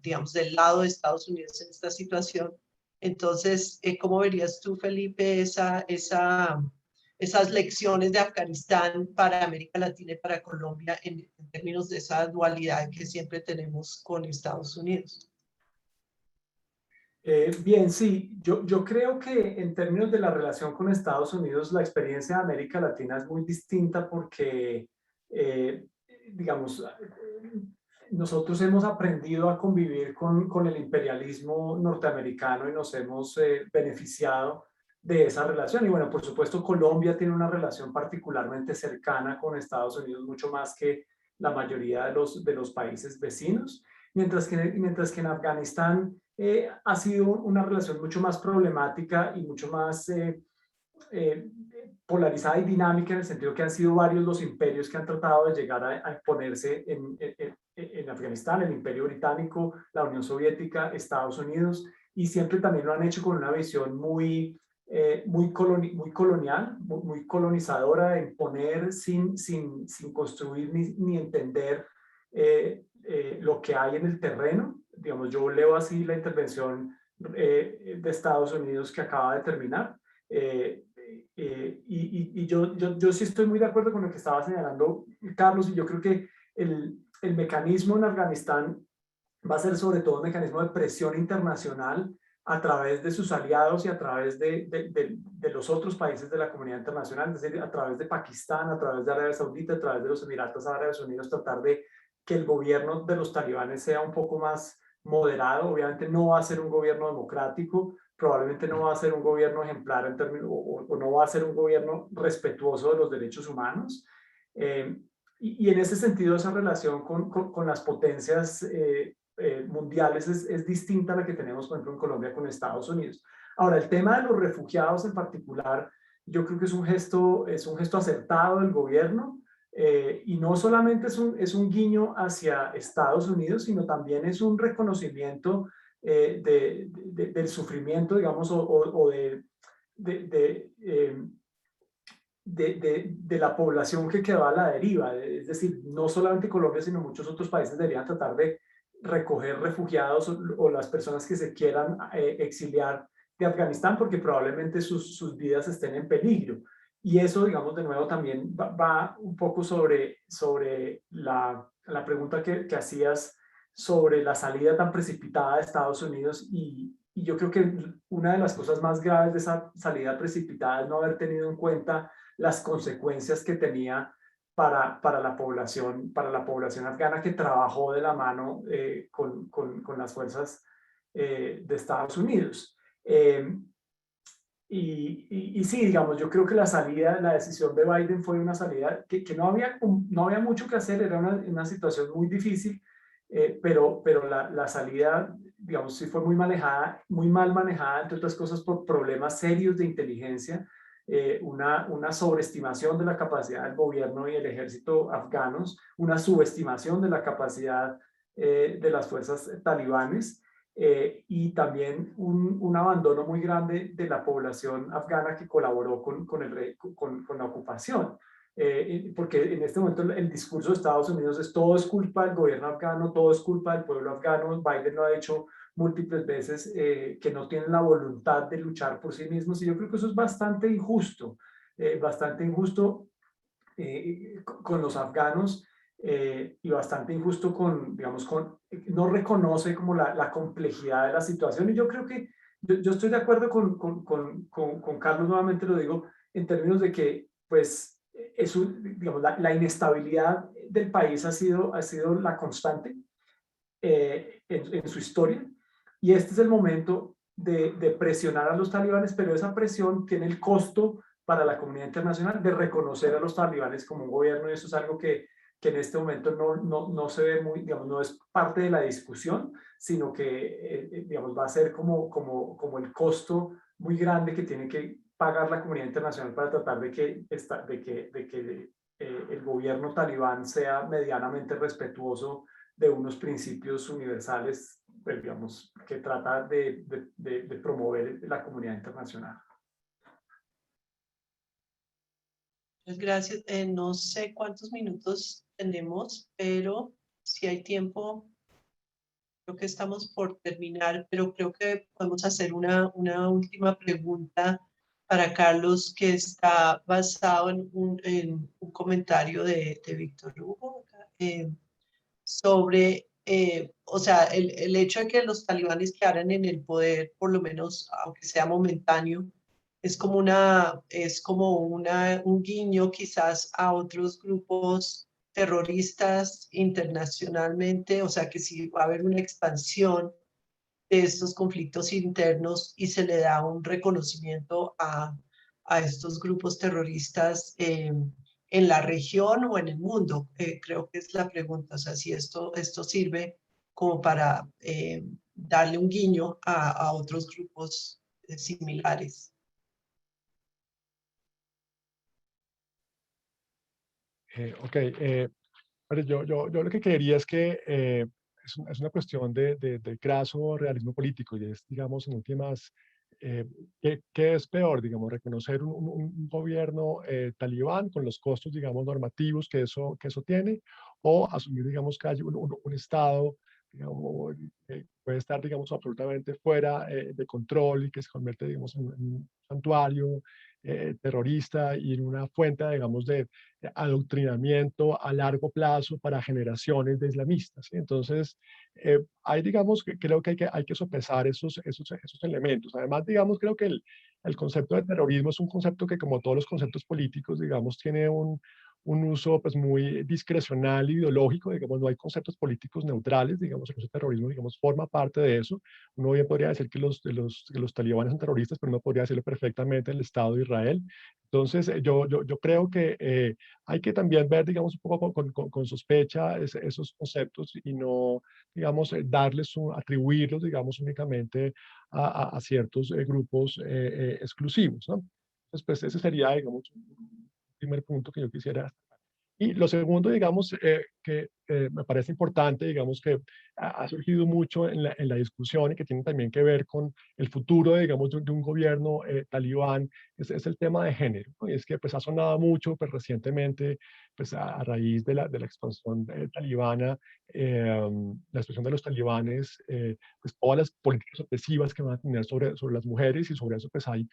digamos, del lado de Estados Unidos en esta situación. Entonces, ¿cómo verías tú, Felipe, esas lecciones de Afganistán para América Latina y para Colombia en términos de esa dualidad que siempre tenemos con Estados Unidos? Bien, sí, yo creo que en términos de la relación con Estados Unidos, la experiencia de América Latina es muy distinta porque, eh, digamos, nosotros hemos aprendido a convivir con el imperialismo norteamericano y nos hemos beneficiado de esa relación. Y bueno, por supuesto, Colombia tiene una relación particularmente cercana con Estados Unidos, mucho más que la mayoría de los países vecinos, mientras que en Afganistán ha sido una relación mucho más problemática y mucho más eh, polarizada y dinámica, en el sentido que han sido varios los imperios que han tratado de llegar a imponerse en Afganistán: el Imperio Británico, la Unión Soviética, Estados Unidos, y siempre también lo han hecho con una visión muy colonial, muy colonizadora, de imponer sin construir ni entender lo que hay en el terreno. Digamos, yo leo así la intervención de Estados Unidos que acaba de terminar. Y yo sí estoy muy de acuerdo con lo que estaba señalando Carlos, y yo creo que el mecanismo en Afganistán va a ser sobre todo un mecanismo de presión internacional a través de sus aliados y a través de los otros países de la comunidad internacional, es decir, a través de Pakistán, a través de Arabia Saudita, a través de los Emiratos Árabes Unidos, tratar de que el gobierno de los talibanes sea un poco más moderado. Obviamente no va a ser un gobierno democrático, probablemente no va a ser un gobierno ejemplar en términos, o no va a ser un gobierno respetuoso de los derechos humanos. Y en ese sentido, esa relación con las potencias mundiales es distinta a la que tenemos, por ejemplo, en Colombia con Estados Unidos. Ahora, el tema de los refugiados en particular, yo creo que es un gesto acertado del gobierno, y no solamente es un guiño hacia Estados Unidos, sino también es un reconocimiento del sufrimiento, digamos, o de la población que quedó a la deriva. Es decir, no solamente Colombia, sino muchos otros países deberían tratar de recoger refugiados o las personas que se quieran exiliar de Afganistán, porque probablemente sus vidas estén en peligro. Y eso, digamos, de nuevo también va un poco sobre la pregunta que hacías sobre la salida tan precipitada de Estados Unidos. Y yo creo que una de las cosas más graves de esa salida precipitada es no haber tenido en cuenta las consecuencias que tenía para la población afgana, que trabajó de la mano con las fuerzas de Estados Unidos. Y sí, digamos, yo creo que la decisión de Biden fue una salida que no había mucho que hacer, era una situación muy difícil, pero la salida, digamos, sí fue muy mal manejada, entre otras cosas por problemas serios de inteligencia, una sobreestimación de la capacidad del gobierno y el ejército afganos, una subestimación de la capacidad de las fuerzas talibanes, y también un abandono muy grande de la población afgana que colaboró con la ocupación. Porque en este momento el discurso de Estados Unidos es: todo es culpa del gobierno afgano, todo es culpa del pueblo afgano. Biden lo ha dicho múltiples veces, que no tienen la voluntad de luchar por sí mismos, y yo creo que eso es bastante injusto con los afganos, y bastante injusto digamos, no reconoce como la complejidad de la situación. Y yo creo que yo estoy de acuerdo con Carlos, nuevamente lo digo, en términos de que, pues, digamos, la inestabilidad del país ha sido la constante en su historia, y este es el momento de presionar a los talibanes, pero esa presión tiene el costo para la comunidad internacional de reconocer a los talibanes como un gobierno, y eso es algo que en este momento no se ve muy, digamos, no es parte de la discusión, sino que, digamos, va a ser como el costo muy grande que tiene que pagar la comunidad internacional para tratar de que el gobierno talibán sea medianamente respetuoso de unos principios universales, pues, digamos, que trata de promover la comunidad internacional. Gracias. No sé cuántos minutos tenemos, pero si hay tiempo, creo que estamos por terminar, pero creo que podemos hacer una última pregunta para Carlos, que está basado en un comentario de Víctor Hugo, sobre o sea, el hecho de que los talibanes quedaran en el poder, por lo menos, aunque sea momentáneo, es como un guiño quizás a otros grupos terroristas internacionalmente, o sea que si va a haber una expansión de estos conflictos internos y se le da un reconocimiento a estos grupos terroristas en la región o en el mundo. Creo que es la pregunta, o sea, si esto sirve como para darle un guiño a otros grupos similares. Ok, pero yo lo que quería es que es una cuestión de craso realismo político y es, digamos, en últimas, ¿qué es peor? Digamos, reconocer un gobierno talibán con los costos, digamos, normativos que eso tiene, o asumir, digamos, que hay un Estado, digamos, que puede estar, digamos, absolutamente fuera de control y que se convierte, digamos, en un santuario terrorista y en una fuente, digamos, de adoctrinamiento a largo plazo para generaciones de islamistas, ¿sí? Entonces, hay, digamos, que creo que hay que sopesar esos elementos. Además, digamos, creo que el concepto de terrorismo es un concepto que, como todos los conceptos políticos, digamos, tiene un uso pues muy discrecional, ideológico, digamos, no hay conceptos políticos neutrales, digamos, el terrorismo, digamos, forma parte de eso. Uno bien podría decir que que los talibanes son terroristas, pero no podría decirlo perfectamente el Estado de Israel. Entonces, yo creo que hay que también ver, digamos, un poco con sospecha esos conceptos y no, digamos, atribuirlos, digamos, únicamente a ciertos grupos exclusivos, ¿no? Entonces, pues ese sería, digamos, un primer punto que yo quisiera. Y lo segundo, digamos, que me parece importante, digamos, que ha surgido mucho en la discusión y que tiene también que ver con el futuro, digamos, de un gobierno talibán, es el tema de género, ¿no? Y es que pues ha sonado mucho pues, recientemente, pues a raíz de la expansión talibana, la expansión de los talibanes, pues todas las políticas opresivas que van a tener sobre las mujeres y sobre eso pues hay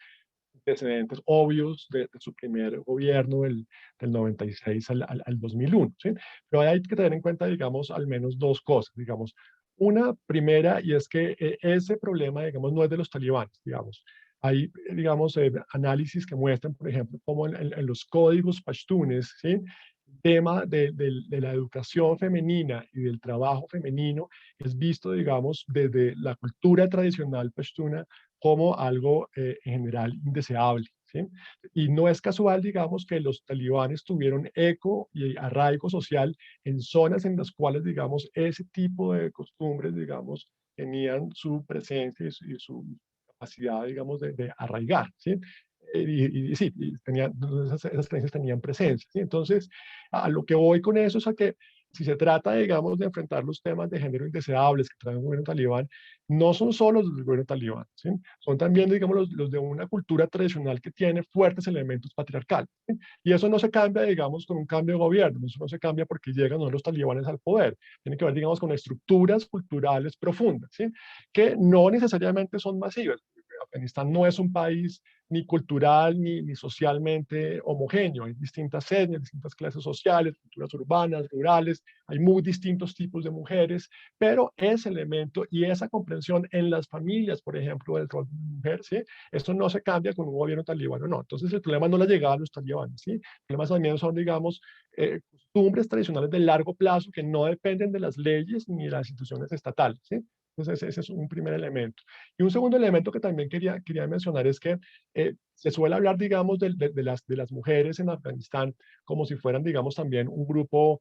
antecedentes obvios de su primer gobierno del 96 al 2001, ¿sí? Pero hay que tener en cuenta, digamos, al menos dos cosas, digamos. Una primera, y es que ese problema, digamos, no es de los talibanes, digamos. Hay, digamos, análisis que muestran, por ejemplo, cómo en los códigos pashtunes, ¿sí? El tema de la educación femenina y del trabajo femenino es visto, digamos, desde la cultura tradicional pashtuna como algo en general indeseable, ¿sí? Y no es casual, digamos, que los talibanes tuvieron eco y arraigo social en zonas en las cuales, digamos, ese tipo de costumbres, digamos, tenían su presencia y su capacidad, digamos, de arraigar, ¿sí? Y sí, esas creencias tenían presencia, ¿sí? Entonces, a lo que voy con eso es a que si se trata, digamos, de enfrentar los temas de género indeseables que trae el gobierno talibán, no son solo los del gobierno talibán, ¿sí? Son también, digamos, los de una cultura tradicional que tiene fuertes elementos patriarcales, ¿sí? Y eso no se cambia, digamos, con un cambio de gobierno, eso no se cambia porque llegan los talibanes al poder, tiene que ver, digamos, con estructuras culturales profundas, ¿sí? Que no necesariamente son masivas. Afganistán no es un país ni cultural ni socialmente homogéneo. Hay distintas etnias, distintas clases sociales, culturas urbanas, rurales, hay muy distintos tipos de mujeres, pero ese elemento y esa comprensión en las familias, por ejemplo, del rol de mujer, ¿sí? Esto no se cambia con un gobierno talibano, no. Entonces el problema no es la llegada de los talibanes, ¿sí? El problema también son, digamos, costumbres tradicionales de largo plazo que no dependen de las leyes ni de las instituciones estatales, ¿sí? Entonces ese es un primer elemento. Y un segundo elemento que también quería mencionar es que se suele hablar, digamos, de las mujeres en Afganistán como si fueran, digamos, también un grupo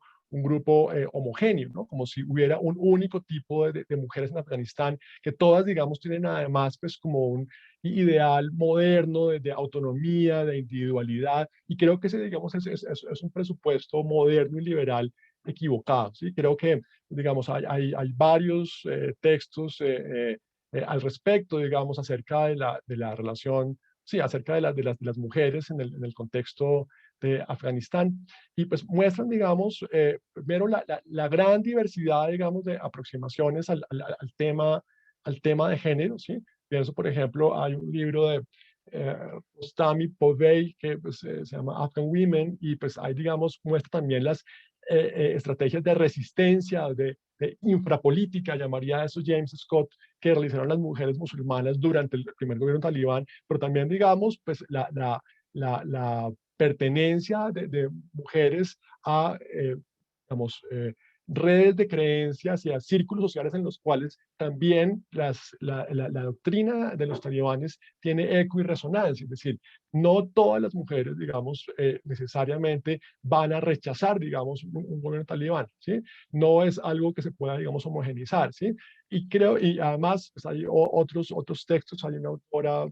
homogéneo, ¿no? Como si hubiera un único tipo de mujeres en Afganistán, que todas, digamos, tienen además, pues, como un ideal moderno de autonomía, de individualidad, y creo que ese, digamos, es un presupuesto moderno y liberal equivocado, ¿sí? Creo que, digamos, hay varios textos al respecto, digamos, acerca de la relación, sí, acerca de las mujeres en el contexto de Afganistán, y pues muestran, digamos, primero la gran diversidad, digamos, de aproximaciones al tema de género, ¿sí? Pienso, por ejemplo, hay un libro de Rostami Povey que pues, se llama Afghan Women, y pues ahí, digamos, muestra también estrategias de resistencia, de infrapolítica, llamaría eso James Scott, que realizaron las mujeres musulmanas durante el primer gobierno talibán, pero también, digamos, pues la pertenencia de mujeres a, digamos, redes de creencias y a círculos sociales en los cuales también la doctrina de los talibanes tiene eco y resonancia. Es decir, no todas las mujeres, digamos, necesariamente van a rechazar, digamos, un gobierno talibán, ¿sí? No es algo que se pueda, digamos, homogenizar, ¿sí? Y creo, y además pues hay otros textos, hay una autora,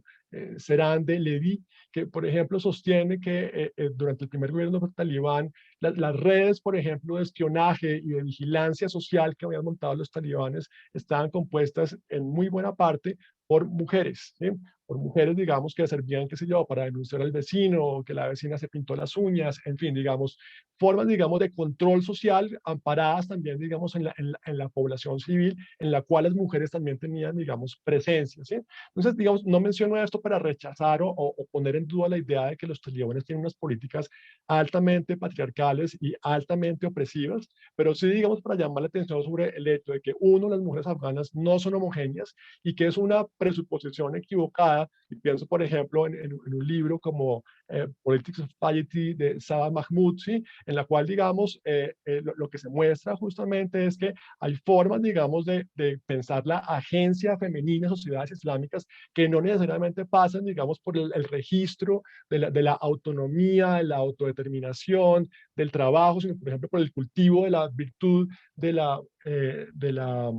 Serande Levi, que por ejemplo sostiene que durante el primer gobierno talibán, las redes, por ejemplo, de espionaje y de vigilancia social que habían montado los talibanes estaban compuestas en muy buena parte por mujeres, ¿sí? Por mujeres, digamos, que servían, qué sé yo, para denunciar al vecino, o que la vecina se pintó las uñas, en fin, digamos, formas, digamos, de control social amparadas también, digamos, en la población civil, en la cual las mujeres también tenían, digamos, presencia, ¿sí? Entonces, digamos, no menciono esto para rechazar o poner en duda la idea de que los talibanes tienen unas políticas altamente patriarcales y altamente opresivas, pero sí, digamos, para llamar la atención sobre el hecho de que, uno, las mujeres afganas no son homogéneas y que es una presuposición equivocada. Y pienso, por ejemplo, en un libro como Politics of Piety de Saba Mahmood, ¿sí? En la cual, digamos, lo que se muestra justamente es que hay formas, digamos, de pensar la agencia femenina en sociedades islámicas que no necesariamente pasan, digamos, por el registro de la autonomía, de la autodeterminación, del trabajo, sino, por ejemplo, por el cultivo de la virtud, de la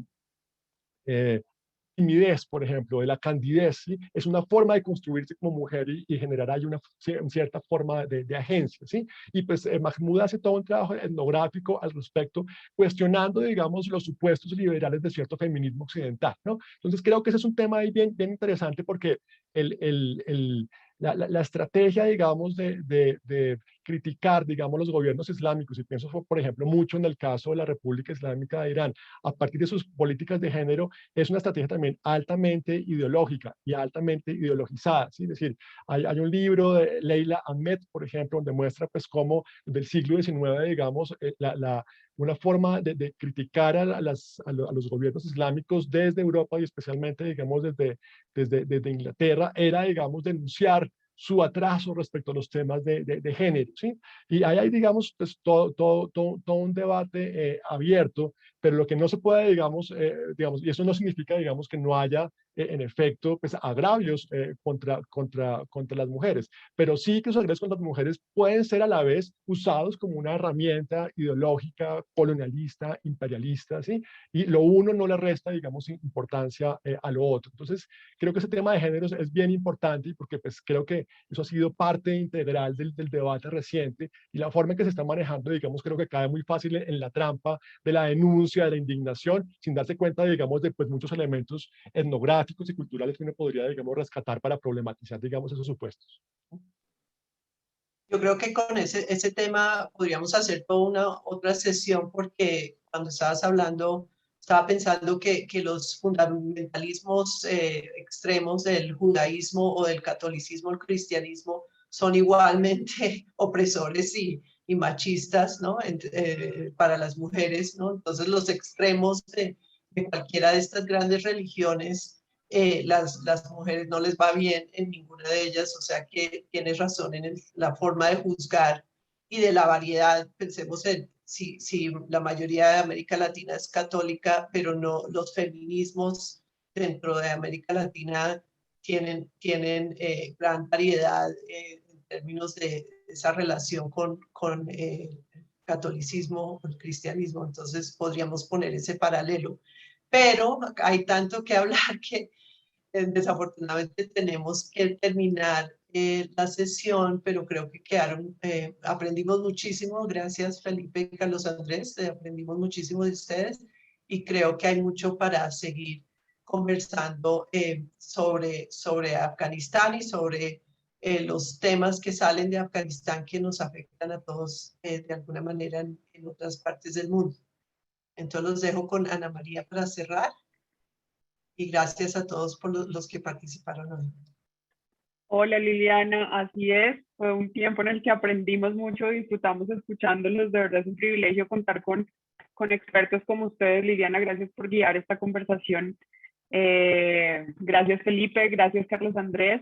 timidez, por ejemplo, de la candidez, ¿sí? Es una forma de construirse como mujer y generar ahí una cierta forma de agencia, ¿sí? Y pues Mahmoud hace todo un trabajo etnográfico al respecto, cuestionando, digamos, los supuestos liberales de cierto feminismo occidental, ¿no? Entonces creo que ese es un tema ahí bien interesante porque la estrategia, digamos, de criticar, digamos, los gobiernos islámicos, y pienso, por ejemplo, mucho en el caso de la República Islámica de Irán, a partir de sus políticas de género, es una estrategia también altamente ideológica y altamente ideologizada, ¿sí? Es decir, hay un libro de Leila Ahmed, por ejemplo, donde muestra pues cómo del siglo XIX, digamos, una forma de criticar a los gobiernos islámicos desde Europa y especialmente, digamos, desde Inglaterra, era, digamos, denunciar su atraso respecto a los temas de género, ¿sí? Y ahí hay, digamos, pues, todo un debate abierto, pero lo que no se puede, digamos, y eso no significa, digamos, que no haya, en efecto, pues, agravios contra las mujeres, pero sí que esos agravios contra las mujeres pueden ser a la vez usados como una herramienta ideológica, colonialista, imperialista, ¿sí? Y lo uno no le resta, digamos, importancia a lo otro. Entonces, creo que ese tema de géneros es bien importante porque pues creo que eso ha sido parte integral del debate reciente y la forma en que se está manejando, digamos, creo que cae muy fácil en la trampa de la denuncia, de la indignación, sin darse cuenta, digamos, de pues, muchos elementos etnográficos y culturales que uno podría, digamos, rescatar para problematizar, digamos, esos supuestos. Yo creo que con ese tema podríamos hacer toda una otra sesión porque cuando estabas hablando, estaba pensando que los fundamentalismos extremos del judaísmo o del catolicismo, el cristianismo, son igualmente opresores y machistas, ¿no? Para las mujeres, ¿no? Entonces los extremos de cualquiera de estas grandes religiones las mujeres no les va bien en ninguna de ellas, o sea que tienes razón en la forma de juzgar y de la variedad. Pensemos en si la mayoría de América Latina es católica, pero no los feminismos dentro de América Latina tienen gran variedad en términos de esa relación con catolicismo o el cristianismo, entonces podríamos poner ese paralelo. Pero hay tanto que hablar que desafortunadamente tenemos que terminar la sesión, pero creo que aprendimos muchísimo. Gracias Felipe y Carlos Andrés, aprendimos muchísimo de ustedes y creo que hay mucho para seguir conversando sobre Afganistán y sobre los temas que salen de Afganistán que nos afectan a todos de alguna manera en otras partes del mundo. Entonces los dejo con Ana María para cerrar. Y gracias a todos por los que participaron hoy. Hola Liliana, así es. fue un tiempo en el que aprendimos mucho, disfrutamos escuchándolos, de verdad es un privilegio contar con expertos como ustedes. Liliana, gracias por guiar esta conversación. Gracias Felipe, gracias Carlos Andrés.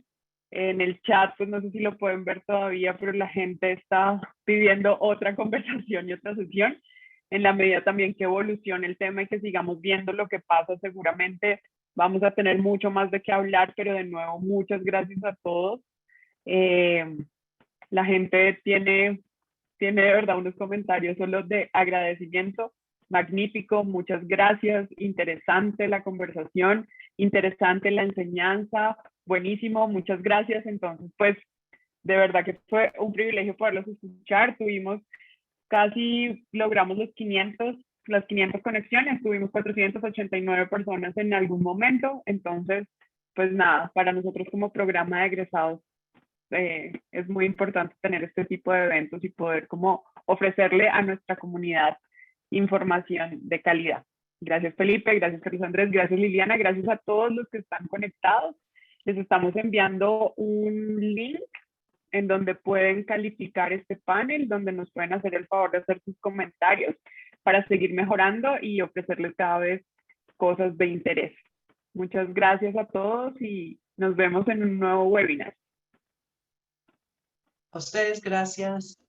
En el chat, pues no sé si lo pueden ver todavía, pero la gente está pidiendo otra conversación y otra sesión. En la medida también que evolucione el tema y que sigamos viendo lo que pasa, seguramente vamos a tener mucho más de qué hablar, pero de nuevo, muchas gracias a todos. La gente tiene de verdad unos comentarios solo de agradecimiento. Magnífico, muchas gracias, interesante la conversación, interesante la enseñanza, buenísimo, muchas gracias. Entonces, pues, de verdad que fue un privilegio poderlos escuchar. Logramos las 500 conexiones, tuvimos 489 personas en algún momento. Entonces, pues nada, para nosotros como programa de egresados, es muy importante tener este tipo de eventos y poder como ofrecerle a nuestra comunidad información de calidad. Gracias Felipe, gracias Carlos Andrés, gracias Liliana, gracias a todos los que están conectados. Les estamos enviando un link en donde pueden calificar este panel, donde nos pueden hacer el favor de hacer sus comentarios para seguir mejorando y ofrecerles cada vez cosas de interés. Muchas gracias a todos y nos vemos en un nuevo webinar. A ustedes, gracias.